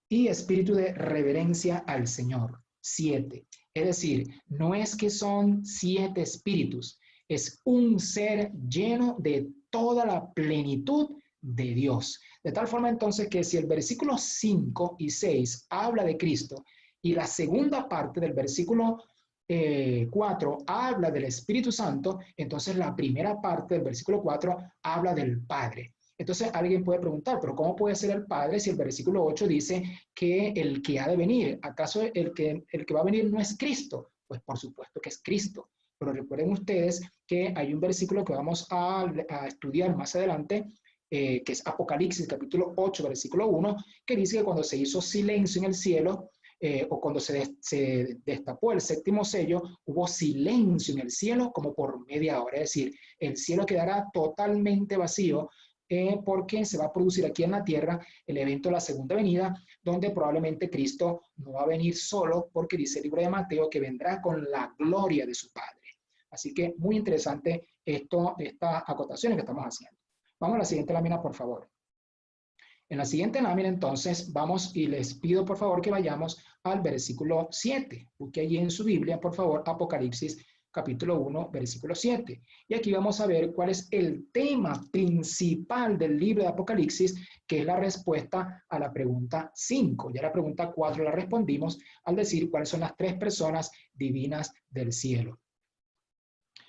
Y espíritu de reverencia al Señor, 7. Es decir, no es que son 7 espíritus, es un ser lleno de toda la plenitud de Dios. De tal forma entonces que si el versículo 5 y 6 habla de Cristo y la segunda parte del versículo 4 habla del Espíritu Santo, entonces la primera parte del versículo 4 habla del Padre. Entonces alguien puede preguntar, pero ¿cómo puede ser el Padre si el versículo 8 dice que el que ha de venir, ¿acaso el que va a venir no es Cristo? Pues por supuesto que es Cristo. Pero recuerden ustedes que hay un versículo que vamos a estudiar más adelante, que es Apocalipsis, capítulo 8, versículo 1, que dice que cuando se hizo silencio en el cielo, o cuando se destapó el séptimo sello, hubo silencio en el cielo como por media hora. Es decir, el cielo quedará totalmente vacío, porque se va a producir aquí en la tierra el evento de la segunda venida, donde probablemente Cristo no va a venir solo, porque dice el libro de Mateo que vendrá con la gloria de su Padre. Así que muy interesante estas acotaciones que estamos haciendo. Vamos a la siguiente lámina, por favor. En la siguiente lámina, entonces, vamos y les pido, por favor, que vayamos al versículo 7. Busque allí en su Biblia, por favor, Apocalipsis, capítulo 1, versículo 7. Y aquí vamos a ver cuál es el tema principal del libro de Apocalipsis, que es la respuesta a la pregunta 5. Ya la pregunta 4 la respondimos al decir cuáles son las 3 personas divinas del cielo.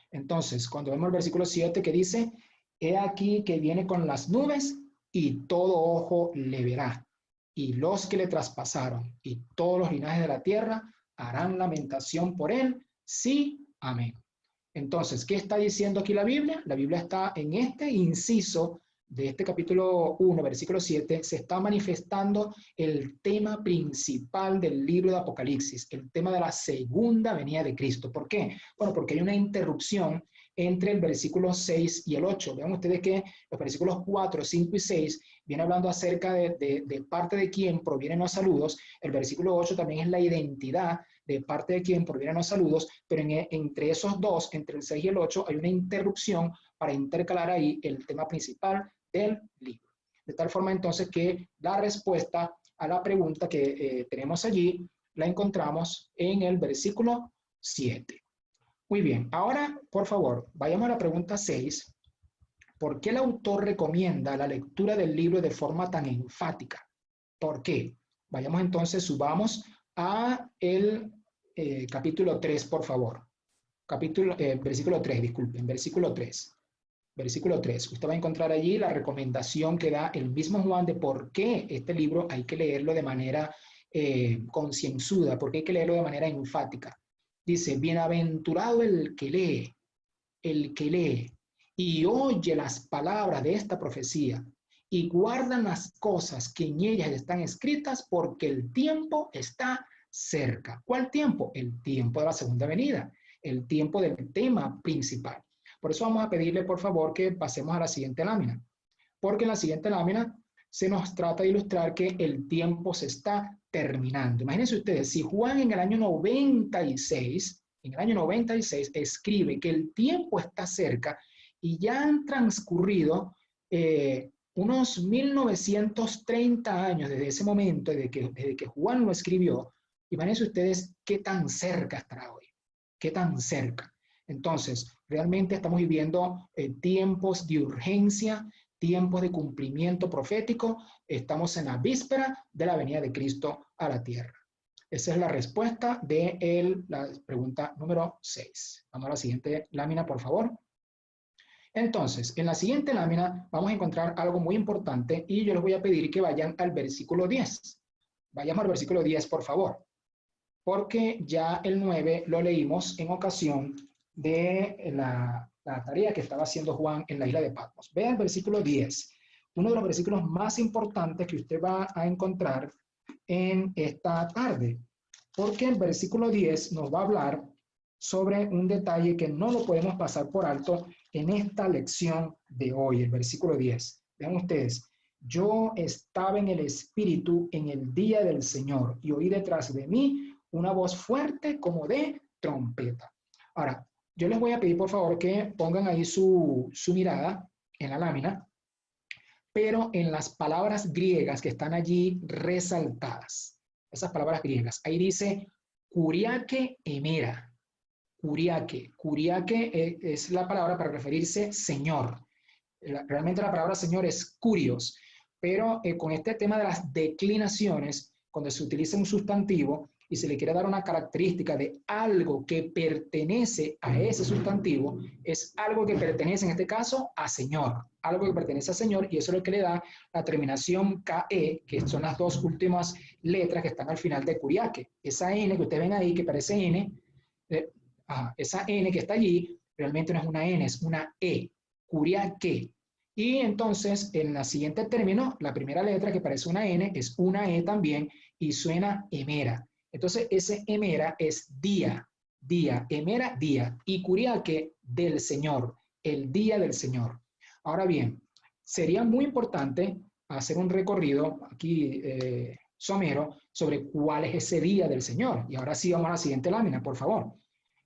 Entonces, cuando vemos el versículo 7 que dice, he aquí que viene con las nubes y todo ojo le verá, y los que le traspasaron y todos los linajes de la tierra harán lamentación por él. Sí, amén. Entonces, ¿qué está diciendo aquí la Biblia? La Biblia está en este inciso de este capítulo 1, versículo 7, se está manifestando el tema principal del libro de Apocalipsis, el tema de la segunda venida de Cristo. ¿Por qué? Bueno, porque hay una interrupción entre el versículo 6 y el 8. Vean ustedes que los versículos 4, 5 y 6 viene hablando acerca de parte de quién provienen los saludos. El versículo 8 también es la identidad de parte de quién provienen los saludos, pero entre esos dos, entre el 6 y el 8, hay una interrupción para intercalar ahí el tema principal del libro. De tal forma entonces que la respuesta a la pregunta que tenemos allí la encontramos en el versículo 7. Muy bien, ahora por favor, vayamos a la pregunta 6. ¿Por qué el autor recomienda la lectura del libro de forma tan enfática? ¿Por qué? Vayamos entonces, subamos a el capítulo 3, por favor. Versículo 3, disculpen, versículo 3. Versículo 3. Usted va a encontrar allí la recomendación que da el mismo Juan de por qué este libro hay que leerlo de manera concienzuda, por qué hay que leerlo de manera enfática. Dice, bienaventurado el que lee y oye las palabras de esta profecía y guardan las cosas que en ellas están escritas, porque el tiempo está cerca. ¿Cuál tiempo? El tiempo de la segunda venida, el tiempo del tema principal. Por eso vamos a pedirle, por favor, que pasemos a la siguiente lámina, porque en la siguiente lámina se nos trata de ilustrar que el tiempo se está terminando. Imagínense ustedes, si Juan en el año 96 escribe que el tiempo está cerca y ya han transcurrido unos 1930 años desde ese momento, desde que Juan lo escribió, imagínense ustedes qué tan cerca estará hoy, qué tan cerca. Entonces, realmente estamos viviendo tiempos de urgencia, tiempos de cumplimiento profético. Estamos en la víspera de la venida de Cristo a la tierra. Esa es la respuesta de la pregunta número 6. Vamos a la siguiente lámina, por favor. Entonces, en la siguiente lámina vamos a encontrar algo muy importante y yo les voy a pedir que vayan al versículo 10. Vayamos al versículo 10, por favor, porque ya el 9 lo leímos en ocasión de la tarea que estaba haciendo Juan en la isla de Patmos. Vean el versículo 10, uno de los versículos más importantes que usted va a encontrar en esta tarde, porque el versículo 10 nos va a hablar sobre un detalle que no lo podemos pasar por alto en esta lección de hoy, el versículo 10. Vean ustedes, yo estaba en el Espíritu en el día del Señor y oí detrás de mí una voz fuerte como de trompeta. Ahora, yo les voy a pedir por favor que pongan ahí su mirada en la lámina, pero en las palabras griegas que están allí resaltadas. Esas palabras griegas. Ahí dice kuriake emera. Kuriake. Kuriake es la palabra para referirse Señor. Realmente la palabra Señor es kurios, pero con este tema de las declinaciones, cuando se utiliza un sustantivo y se le quiere dar una característica de algo que pertenece a ese sustantivo, es algo que pertenece en este caso a Señor, algo que pertenece a Señor, y eso es lo que le da la terminación KE, que son las dos últimas letras que están al final de kuriake. Esa N que ustedes ven ahí, que parece N, esa N que está allí, realmente no es una N, es una E, kuriake. Y entonces, en el siguiente término, la primera letra que parece una N es una E también y suena emera. Entonces, ese emera es día, emera, día, y kuriake, del Señor, el día del Señor. Ahora bien, sería muy importante hacer un recorrido aquí somero sobre cuál es ese día del Señor. Y ahora sí vamos a la siguiente lámina, por favor.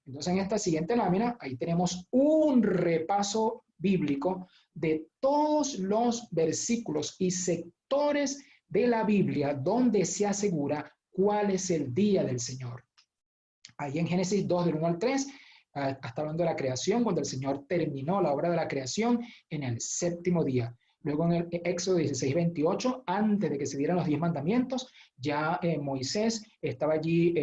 Entonces, en esta siguiente lámina, ahí tenemos un repaso bíblico de todos los versículos y sectores de la Biblia donde se asegura cuál es el día del Señor. Ahí en Génesis 2, del 1 al 3, Hasta hablando de la creación, cuando el Señor terminó la obra de la creación en el séptimo día. Luego en el Éxodo 16:28, antes de que se dieran los 10 mandamientos, ya Moisés estaba allí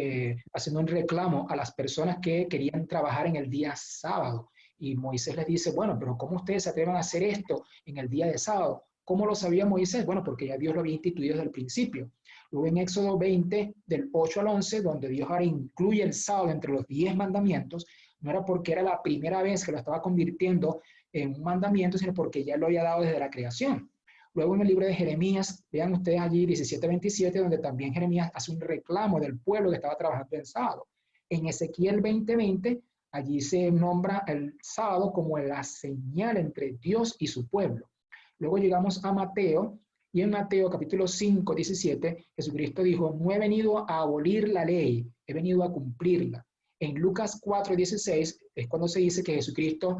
haciendo un reclamo a las personas que querían trabajar en el día sábado. Y Moisés les dice, bueno, pero ¿cómo ustedes se atreven a hacer esto en el día de sábado? ¿Cómo lo sabía Moisés? Bueno, porque ya Dios lo había instituido desde el principio. Luego en Éxodo 20, del 8 al 11, donde Dios ahora incluye el sábado entre los 10 mandamientos, no era porque era la primera vez que lo estaba convirtiendo en un mandamiento, sino porque ya lo había dado desde la creación. Luego en el libro de Jeremías, vean ustedes allí 17:27, donde también Jeremías hace un reclamo del pueblo que estaba trabajando el sábado. En Ezequiel 20:20, allí se nombra el sábado como la señal entre Dios y su pueblo. Luego llegamos a Mateo, y en Mateo capítulo 5:17, Jesucristo dijo, no he venido a abolir la ley, he venido a cumplirla. En Lucas 4:16 es cuando se dice que Jesucristo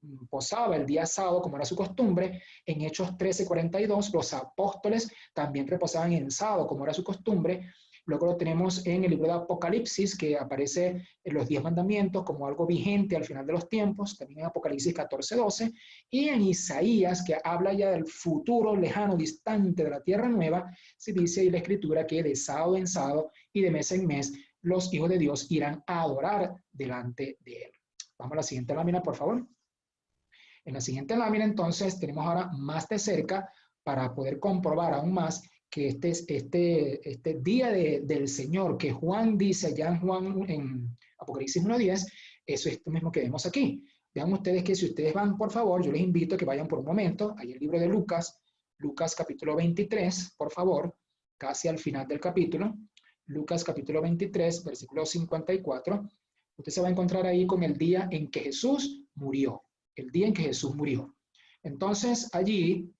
reposaba el día sábado como era su costumbre. En Hechos 13:42 los apóstoles también reposaban en sábado como era su costumbre. Luego lo tenemos en el libro de Apocalipsis, que aparece en los 10 mandamientos como algo vigente al final de los tiempos, también en Apocalipsis 14:12, y en Isaías, que habla ya del futuro lejano, distante de la tierra nueva, se dice en la escritura que de sábado en sábado y de mes en mes los hijos de Dios irán a adorar delante de él. Vamos a la siguiente lámina, por favor. En la siguiente lámina, entonces, tenemos ahora más de cerca para poder comprobar aún más que este día del Señor que Juan dice allá en Apocalipsis 1:10, eso es lo mismo que vemos aquí. Vean ustedes que si ustedes van, por favor, yo les invito a que vayan por un momento, ahí el libro de Lucas, Lucas capítulo 23, por favor, casi al final del capítulo. Lucas capítulo 23, versículo 54, usted se va a encontrar ahí con el día en que Jesús murió, el día en que Jesús murió. Entonces, allí,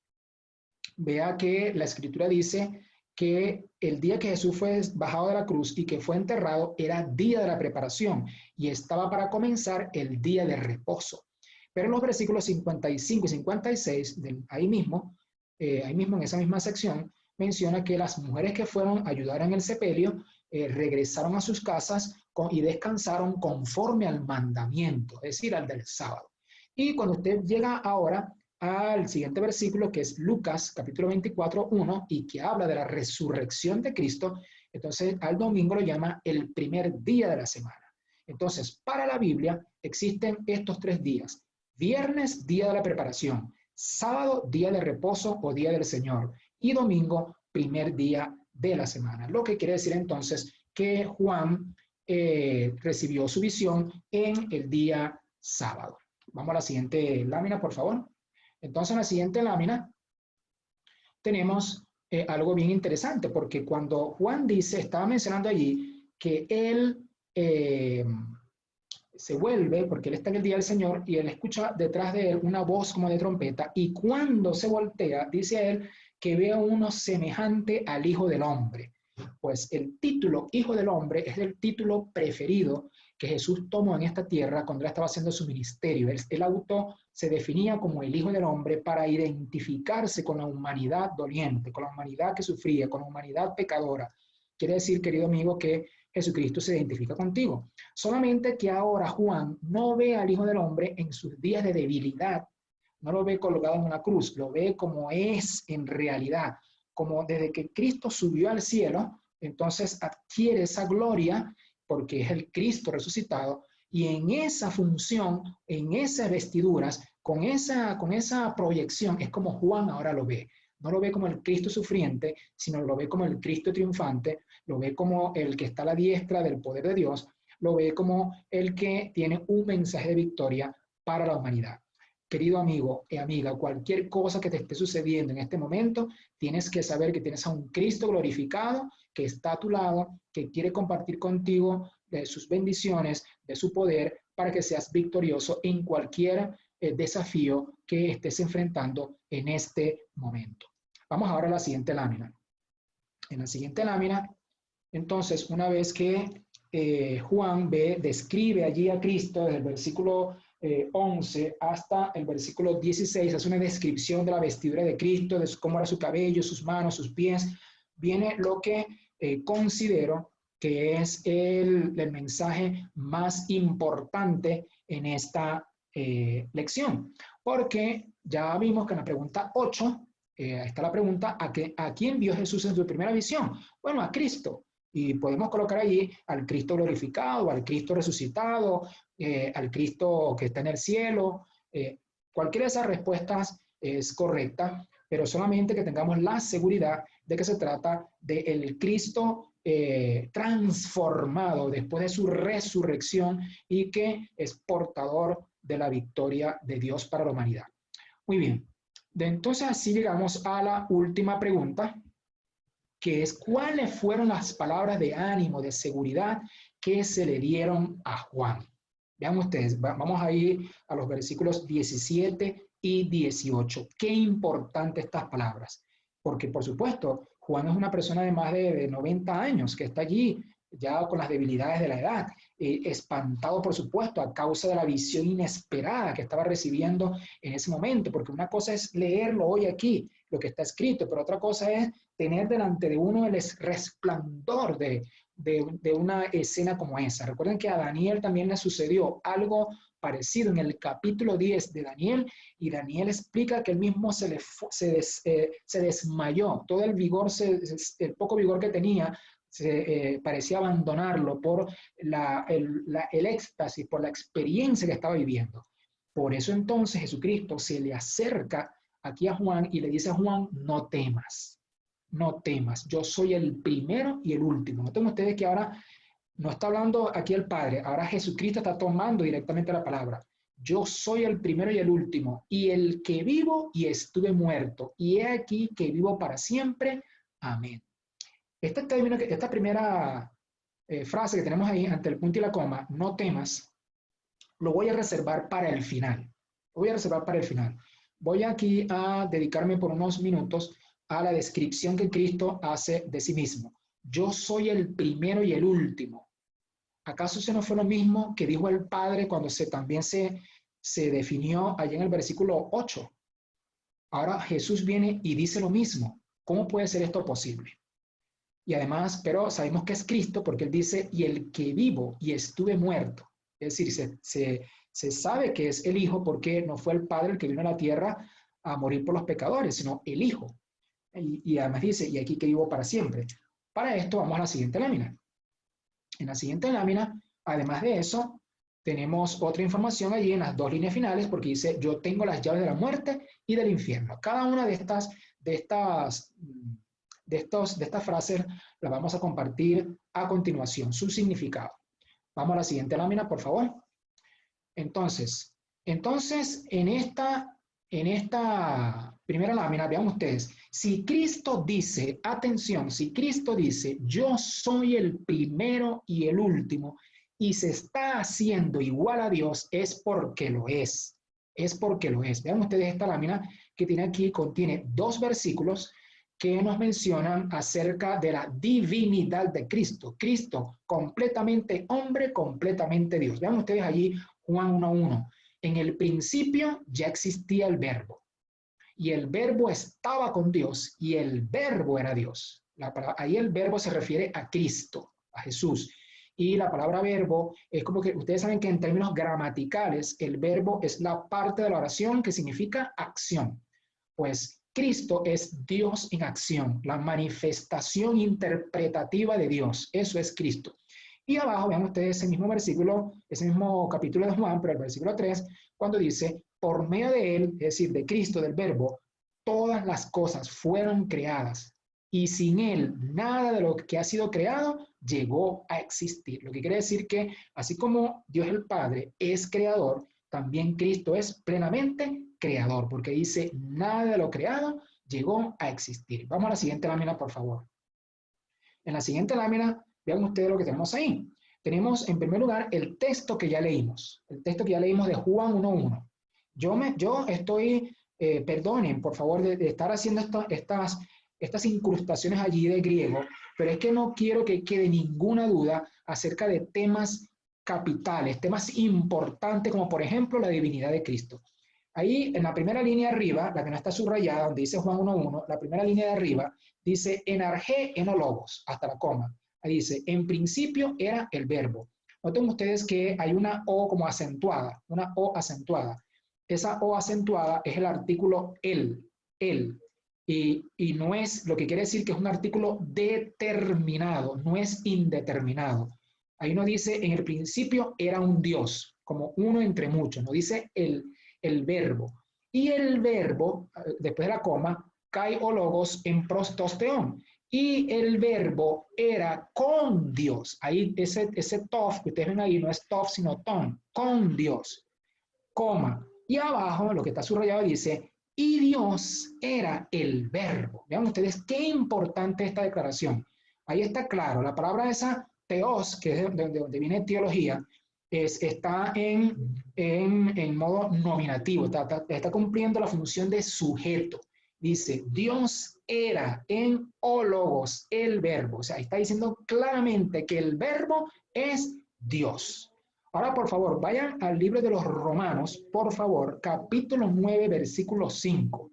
vea que la escritura dice que el día que Jesús fue bajado de la cruz y que fue enterrado era día de la preparación y estaba para comenzar el día de reposo. Pero en los versículos 55 y 56, ahí mismo en esa misma sección, menciona que las mujeres que fueron a ayudar en el sepelio regresaron a sus casas y descansaron conforme al mandamiento, es decir, al del sábado. Y cuando usted llega ahora al siguiente versículo, que es Lucas capítulo 24:1, y que habla de la resurrección de Cristo, entonces al domingo lo llama el primer día de la semana. Entonces, para la Biblia existen estos 3 días. Viernes, día de la preparación. Sábado, día de reposo o día del Señor. Y domingo, primer día de la semana. Lo que quiere decir entonces que Juan recibió su visión en el día sábado. Vamos a la siguiente lámina, por favor. Entonces, en la siguiente lámina tenemos algo bien interesante, porque cuando Juan dice, estaba mencionando allí que él se vuelve, porque él está en el día del Señor, y él escucha detrás de él una voz como de trompeta, y cuando se voltea, dice él que ve a uno semejante al Hijo del Hombre. Pues el título Hijo del Hombre es el título preferido que Jesús tomó en esta tierra cuando él estaba haciendo su ministerio. El auto se definía como el Hijo del Hombre para identificarse con la humanidad doliente, con la humanidad que sufría, con la humanidad pecadora. Quiere decir, querido amigo, que Jesucristo se identifica contigo. Solamente que ahora Juan no ve al Hijo del Hombre en sus días de debilidad, no lo ve colgado en una cruz, lo ve como es en realidad, como desde que Cristo subió al cielo, entonces adquiere esa gloria porque es el Cristo resucitado, y en esa función, en esas vestiduras, con esa proyección, es como Juan ahora lo ve. No lo ve como el Cristo sufriente, sino lo ve como el Cristo triunfante, lo ve como el que está a la diestra del poder de Dios, lo ve como el que tiene un mensaje de victoria para la humanidad. Querido amigo y amiga, cualquier cosa que te esté sucediendo en este momento, tienes que saber que tienes a un Cristo glorificado que está a tu lado, que quiere compartir contigo de sus bendiciones, de su poder, para que seas victorioso en cualquier desafío que estés enfrentando en este momento. Vamos ahora a la siguiente lámina. En la siguiente lámina, entonces, una vez que Juan describe allí a Cristo desde el versículo 11 hasta el versículo 16, hace una descripción de la vestidura de Cristo, de cómo era su cabello, sus manos, sus pies, viene lo que considero que es el mensaje más importante en esta lección. Porque ya vimos que en la pregunta 8 está la pregunta, ¿a quién vio Jesús en su primera visión? Bueno, a Cristo. Y podemos colocar allí al Cristo glorificado, al Cristo resucitado, al Cristo que está en el cielo. Cualquiera de esas respuestas es correcta, pero solamente que tengamos la seguridad de que se trata del Cristo transformado después de su resurrección y que es portador de la victoria de Dios para la humanidad. Muy bien. Entonces así llegamos a la última pregunta, que es ¿cuáles fueron las palabras de ánimo, de seguridad que se le dieron a Juan? Vean ustedes, vamos a ir a los versículos 17 y 18. Qué importante estas palabras, porque por supuesto, Juan es una persona de más de 90 años que está allí ya con las debilidades de la edad, espantado por supuesto a causa de la visión inesperada que estaba recibiendo en ese momento, porque una cosa es leerlo hoy aquí, lo que está escrito, pero otra cosa es tener delante de uno el resplandor de una escena como esa. Recuerden que a Daniel también le sucedió algo parecido en el capítulo 10 de Daniel, y Daniel explica que él mismo se desmayó, todo el vigor, el poco vigor que tenía, parecía abandonarlo por el éxtasis, por la experiencia que estaba viviendo. Por eso entonces Jesucristo se le acerca aquí a Juan y le dice a Juan, no temas, no temas, yo soy el primero y el último. Noten ustedes que ahora no está hablando aquí el Padre, ahora Jesucristo está tomando directamente la palabra. Yo soy el primero y el último, y el que vivo y estuve muerto, y he aquí que vivo para siempre. Amén. Esta primera frase que tenemos ahí ante el punto y la coma, no temas, lo voy a reservar para el final. Lo voy a reservar para el final. Voy aquí a dedicarme por unos minutos a la descripción que Cristo hace de sí mismo. Yo soy el primero y el último. ¿Acaso eso no fue lo mismo que dijo el Padre cuando también se definió allá en el versículo 8? Ahora Jesús viene y dice lo mismo. ¿Cómo puede ser esto posible? Y además, pero sabemos que es Cristo porque él dice, y el que vivo y estuve muerto. Es decir, se sabe que es el Hijo porque no fue el Padre el que vino a la tierra a morir por los pecadores, sino el Hijo. Y además dice, y aquí que vivo para siempre. Para esto vamos a la siguiente lámina. En la siguiente lámina, además de eso, tenemos otra información allí en las dos líneas finales porque dice, yo tengo las llaves de la muerte y del infierno. Cada una de estas frases las vamos a compartir a continuación, su significado. Vamos a la siguiente lámina, por favor. Entonces en esta primera lámina, vean ustedes, si Cristo dice, atención, si Cristo dice, yo soy el primero y el último, y se está haciendo igual a Dios, es porque lo es. Es porque lo es. Vean ustedes esta lámina que tiene aquí, contiene dos versículos que nos mencionan acerca de la divinidad de Cristo. Cristo, completamente hombre, completamente Dios. Vean ustedes allí Juan 1:1. En el principio ya existía el verbo. Y el verbo estaba con Dios y el verbo era Dios. Ahí el verbo se refiere a Cristo, a Jesús. Y la palabra verbo es como que ustedes saben que en términos gramaticales el verbo es la parte de la oración que significa acción. Pues Cristo es Dios en acción, la manifestación interpretativa de Dios. Eso es Cristo. Y abajo vean ustedes ese mismo versículo, ese mismo capítulo de Juan, pero el versículo 3, cuando dice, por medio de él, es decir, de Cristo, del verbo, todas las cosas fueron creadas. Y sin él, nada de lo que ha sido creado llegó a existir. Lo que quiere decir que, así como Dios el Padre es creador, también Cristo es plenamente creador, porque dice, nada de lo creado llegó a existir. Vamos a la siguiente lámina, por favor. En la siguiente lámina, vean ustedes lo que tenemos ahí. Tenemos, en primer lugar, el texto que ya leímos. El texto que ya leímos de Juan 1:1. Yo estoy, perdonen, por favor, de estar haciendo estas incrustaciones allí de griego, pero es que no quiero que quede ninguna duda acerca de temas capitales, temas importantes, como por ejemplo la divinidad de Cristo. Ahí, en la primera línea de arriba, la que no está subrayada, donde dice Juan 1:1, la primera línea de arriba, dice, en argé, enologos, hasta la coma. Ahí dice, en principio era el verbo. Noten ustedes que hay una O como acentuada, una O acentuada. Esa O acentuada es el artículo el. Y no es, lo que quiere decir que es un artículo determinado, no es indeterminado. Ahí no dice, en el principio era un Dios, como uno entre muchos, no dice el verbo. Y el verbo, después de la coma, kai o logos en prostosteón. Y el verbo era con Dios. Ahí ese tof que ustedes ven ahí no es tof, sino ton, con Dios, coma. Y abajo, lo que está subrayado dice, y Dios era el verbo. Vean ustedes qué importante esta declaración. Ahí está claro, la palabra esa, teos, que es de donde viene teología, está en modo nominativo, está cumpliendo la función de sujeto. Dice, Dios era en ólogos el verbo. O sea, está diciendo claramente que el verbo es Dios. Ahora, por favor, vayan al libro de los Romanos, por favor, capítulo 9, versículo 5.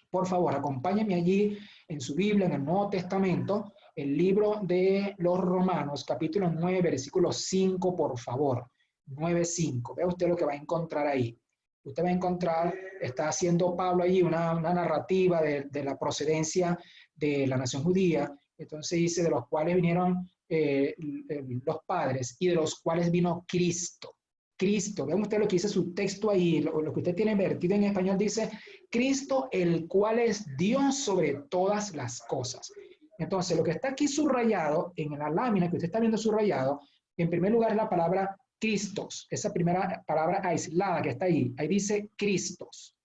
Por favor, acompáñenme allí en su Biblia, en el Nuevo Testamento, el libro de los Romanos, capítulo 9, versículo 5, por favor. 9:5. Vea usted lo que va a encontrar ahí. Usted va a encontrar, está haciendo Pablo allí una narrativa de la procedencia de la nación judía. Entonces dice, de los cuales vinieron los padres y de los cuales vino Cristo. Cristo, vean ustedes lo que dice su texto ahí, lo que usted tiene vertido en español dice, Cristo, el cual es Dios sobre todas las cosas. Entonces, lo que está aquí subrayado, en la lámina que usted está viendo subrayado, en primer lugar es la palabra Cristos, esa primera palabra aislada que está ahí, ahí dice Cristos.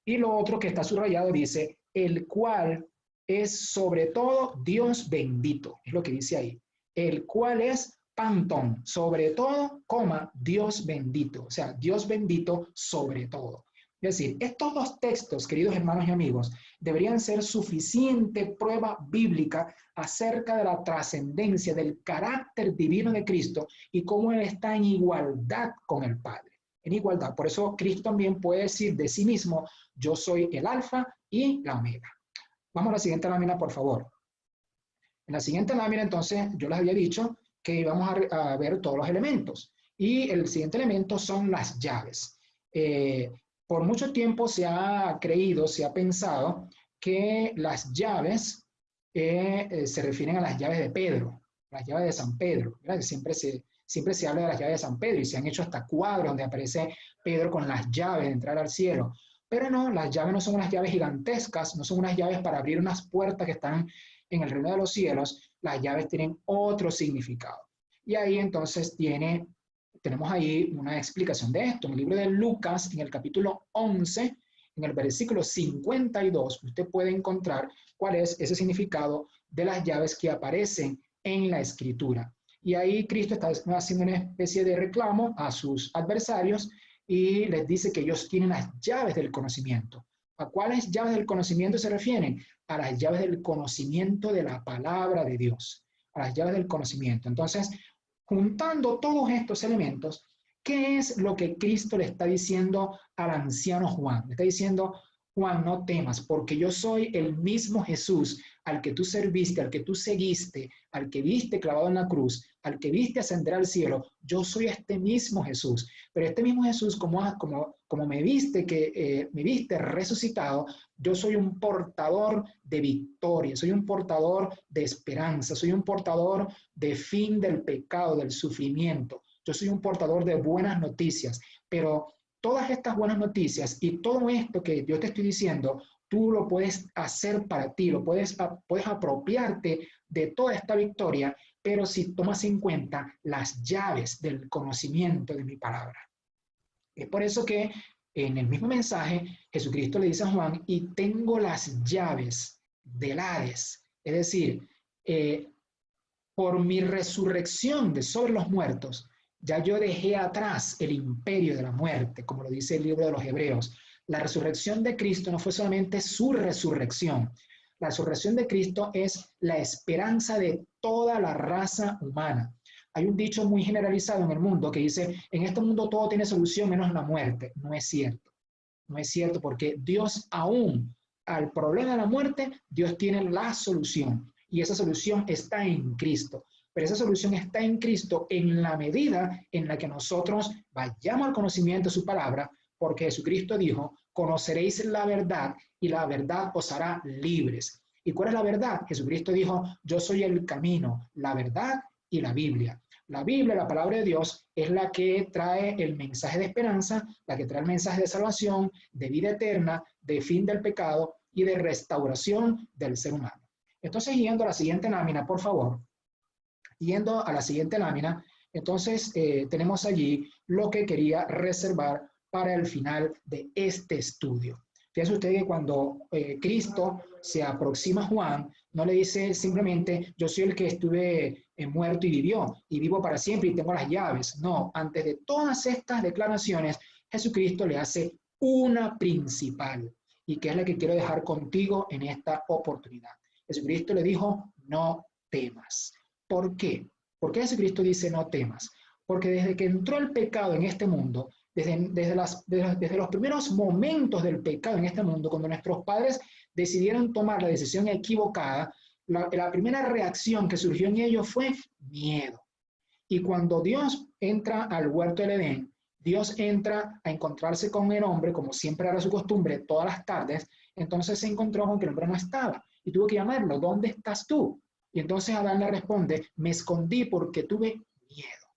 Y lo otro que está subrayado dice, el cual es sobre todo Dios bendito, es lo que dice ahí. El cual es Pantón, sobre todo, coma, Dios bendito, o sea, Dios bendito sobre todo. Es decir, estos dos textos, queridos hermanos y amigos, deberían ser suficiente prueba bíblica acerca de la trascendencia del carácter divino de Cristo y cómo Él está en igualdad con el Padre, en igualdad. Por eso Cristo también puede decir de sí mismo, yo soy el alfa y la omega. Vamos a la siguiente lámina, por favor. En la siguiente lámina, entonces, yo les había dicho que íbamos a ver todos los elementos. Y el siguiente elemento son las llaves. Por mucho tiempo se ha creído, se ha pensado que las llaves se refieren a las llaves de Pedro, las llaves de San Pedro, ¿verdad? Siempre se habla de las llaves de San Pedro y se han hecho hasta cuadros donde aparece Pedro con las llaves de entrar al cielo. Pero no, las llaves no son unas llaves gigantescas, no son unas llaves para abrir unas puertas que están en el reino de los cielos. Las llaves tienen otro significado. Y ahí entonces tenemos ahí una explicación de esto. En el libro de Lucas, en el capítulo 11, en el versículo 52, usted puede encontrar cuál es ese significado de las llaves que aparecen en la Escritura. Y ahí Cristo está haciendo una especie de reclamo a sus adversarios y les dice que ellos tienen las llaves del conocimiento. ¿A cuáles llaves del conocimiento se refieren? A las llaves del conocimiento de la palabra de Dios, a las llaves del conocimiento. Entonces, juntando todos estos elementos, ¿qué es lo que Cristo le está diciendo al anciano Juan? Le está diciendo, Juan, no temas, porque yo soy el mismo Jesús al que tú serviste, al que tú seguiste, al que viste clavado en la cruz, al que viste ascender al cielo. Yo soy este mismo Jesús. Pero este mismo Jesús, como me viste resucitado, yo soy un portador de victoria, soy un portador de esperanza, soy un portador de fin del pecado, del sufrimiento. Yo soy un portador de buenas noticias, pero todas estas buenas noticias y todo esto que yo te estoy diciendo, tú lo puedes hacer para ti, puedes apropiarte de toda esta victoria, pero si tomas en cuenta las llaves del conocimiento de mi palabra. Es por eso que en el mismo mensaje Jesucristo le dice a Juan, y tengo las llaves del Hades, es decir, por mi resurrección de sobre los muertos, ya yo dejé atrás el imperio de la muerte, como lo dice el libro de los Hebreos. La resurrección de Cristo no fue solamente su resurrección. La resurrección de Cristo es la esperanza de toda la raza humana. Hay un dicho muy generalizado en el mundo que dice, en este mundo todo tiene solución menos la muerte. No es cierto. No es cierto porque Dios aún al problema de la muerte, Dios tiene la solución. y esa solución está en Cristo. Pero esa solución está en Cristo en la medida en la que nosotros vayamos al conocimiento de su palabra, porque Jesucristo dijo, conoceréis la verdad y la verdad os hará libres. ¿Y cuál es la verdad? Jesucristo dijo, yo soy el camino, la verdad y la Biblia. La Biblia, la palabra de Dios, es la que trae el mensaje de esperanza, la que trae el mensaje de salvación, de vida eterna, de fin del pecado y de restauración del ser humano. Entonces, yendo a la siguiente lámina, por favor. Yendo a la siguiente lámina, entonces tenemos allí lo que quería reservar para el final de este estudio. Fíjense usted que cuando Cristo se aproxima a Juan, no le dice simplemente, yo soy el que estuve muerto y vivió, y vivo para siempre y tengo las llaves. No, antes de todas estas declaraciones, Jesucristo le hace una principal, y que es la que quiero dejar contigo en esta oportunidad. Jesucristo le dijo, no temas. ¿Por qué? ¿Por qué Jesucristo dice no temas? Porque desde que entró el pecado en este mundo, desde los primeros momentos del pecado en este mundo, cuando nuestros padres decidieron tomar la decisión equivocada, la primera reacción que surgió en ellos fue miedo. Y cuando Dios entra al huerto del Edén, Dios entra a encontrarse con el hombre, como siempre era su costumbre, todas las tardes, entonces se encontró con que el hombre no estaba y tuvo que llamarlo, ¿dónde estás tú? Y entonces Adán le responde, me escondí porque tuve miedo.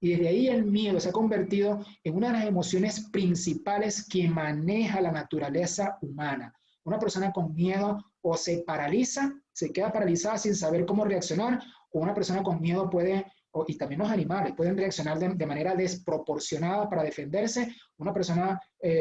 Y desde ahí el miedo se ha convertido en una de las emociones principales que maneja la naturaleza humana. Una persona con miedo o se paraliza, se queda paralizada sin saber cómo reaccionar, o una persona con miedo puede, y también los animales, pueden reaccionar de manera desproporcionada para defenderse. Una persona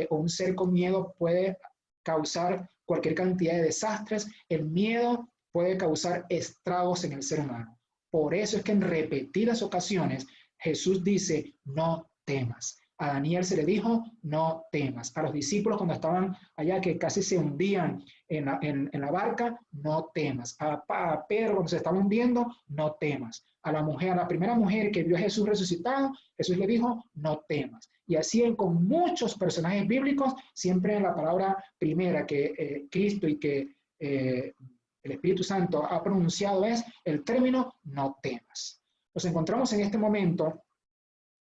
o un ser con miedo puede causar cualquier cantidad de desastres. El miedo puede causar estragos en el ser humano. Por eso es que en repetidas ocasiones Jesús dice, no temas. A Daniel se le dijo, no temas. A los discípulos cuando estaban allá que casi se hundían en la barca, no temas. A Pedro cuando se estaba hundiendo, no temas. A la mujer, a la primera mujer que vio a Jesús resucitado, Jesús le dijo, no temas. Y así con muchos personajes bíblicos, siempre en la palabra primera que Cristo y que el Espíritu Santo ha pronunciado es el término no temas. Nos encontramos en este momento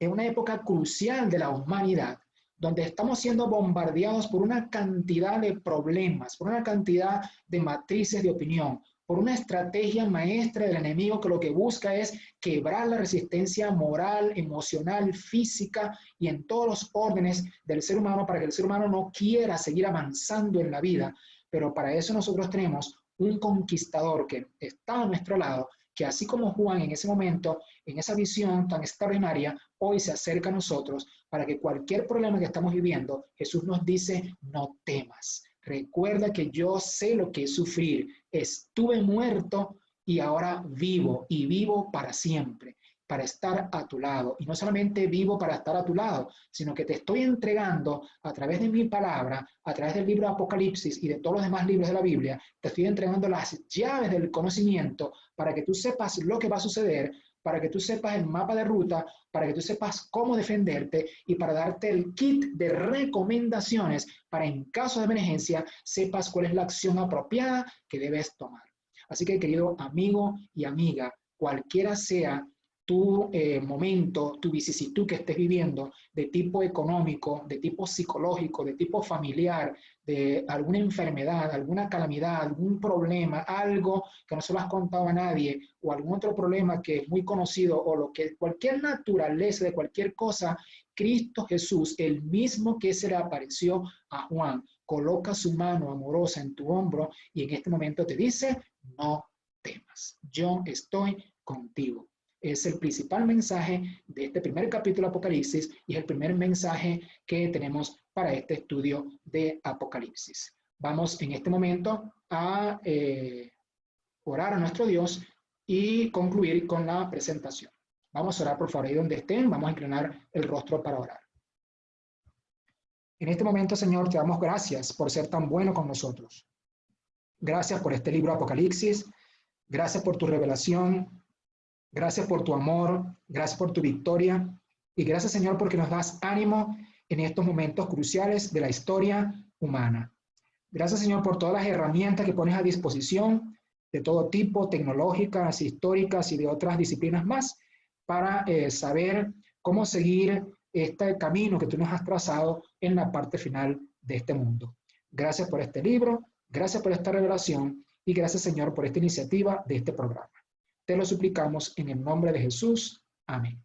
en una época crucial de la humanidad, donde estamos siendo bombardeados por una cantidad de problemas, por una cantidad de matrices de opinión, por una estrategia maestra del enemigo que lo que busca es quebrar la resistencia moral, emocional, física y en todos los órdenes del ser humano para que el ser humano no quiera seguir avanzando en la vida. Pero para eso nosotros tenemos un conquistador que está a nuestro lado, que así como Juan en ese momento, en esa visión tan extraordinaria, hoy se acerca a nosotros para que cualquier problema que estamos viviendo, Jesús nos dice, no temas. Recuerda que yo sé lo que es sufrir. Estuve muerto y ahora vivo, y vivo para siempre, para estar a tu lado. Y no solamente vivo para estar a tu lado, sino que te estoy entregando a través de mi palabra, a través del libro de Apocalipsis y de todos los demás libros de la Biblia, te estoy entregando las llaves del conocimiento para que tú sepas lo que va a suceder, para que tú sepas el mapa de ruta, para que tú sepas cómo defenderte y para darte el kit de recomendaciones para en caso de emergencia sepas cuál es la acción apropiada que debes tomar. Así que, querido amigo y amiga, cualquiera sea tu momento, tu vicisitud que estés viviendo, de tipo económico, de tipo psicológico, de tipo familiar, de alguna enfermedad, alguna calamidad, algún problema, algo que no se lo has contado a nadie, o algún otro problema que es muy conocido, o lo que cualquier naturaleza de cualquier cosa, Cristo Jesús, el mismo que se le apareció a Juan, coloca su mano amorosa en tu hombro y en este momento te dice, no temas, yo estoy contigo. Es el principal mensaje de este primer capítulo de Apocalipsis y es el primer mensaje que tenemos para este estudio de Apocalipsis. Vamos en este momento a orar a nuestro Dios y concluir con la presentación. Vamos a orar, por favor, ahí donde estén, vamos a inclinar el rostro para orar. En este momento, Señor, te damos gracias por ser tan bueno con nosotros. Gracias por este libro Apocalipsis, gracias por tu revelación, gracias por tu amor, gracias por tu victoria y gracias, Señor, porque nos das ánimo en estos momentos cruciales de la historia humana. Gracias, Señor, por todas las herramientas que pones a disposición de todo tipo, tecnológicas, históricas y de otras disciplinas más, para saber cómo seguir este camino que tú nos has trazado en la parte final de este mundo. Gracias por este libro, gracias por esta revelación y gracias, Señor, por esta iniciativa de este programa. Te lo suplicamos en el nombre de Jesús. Amén.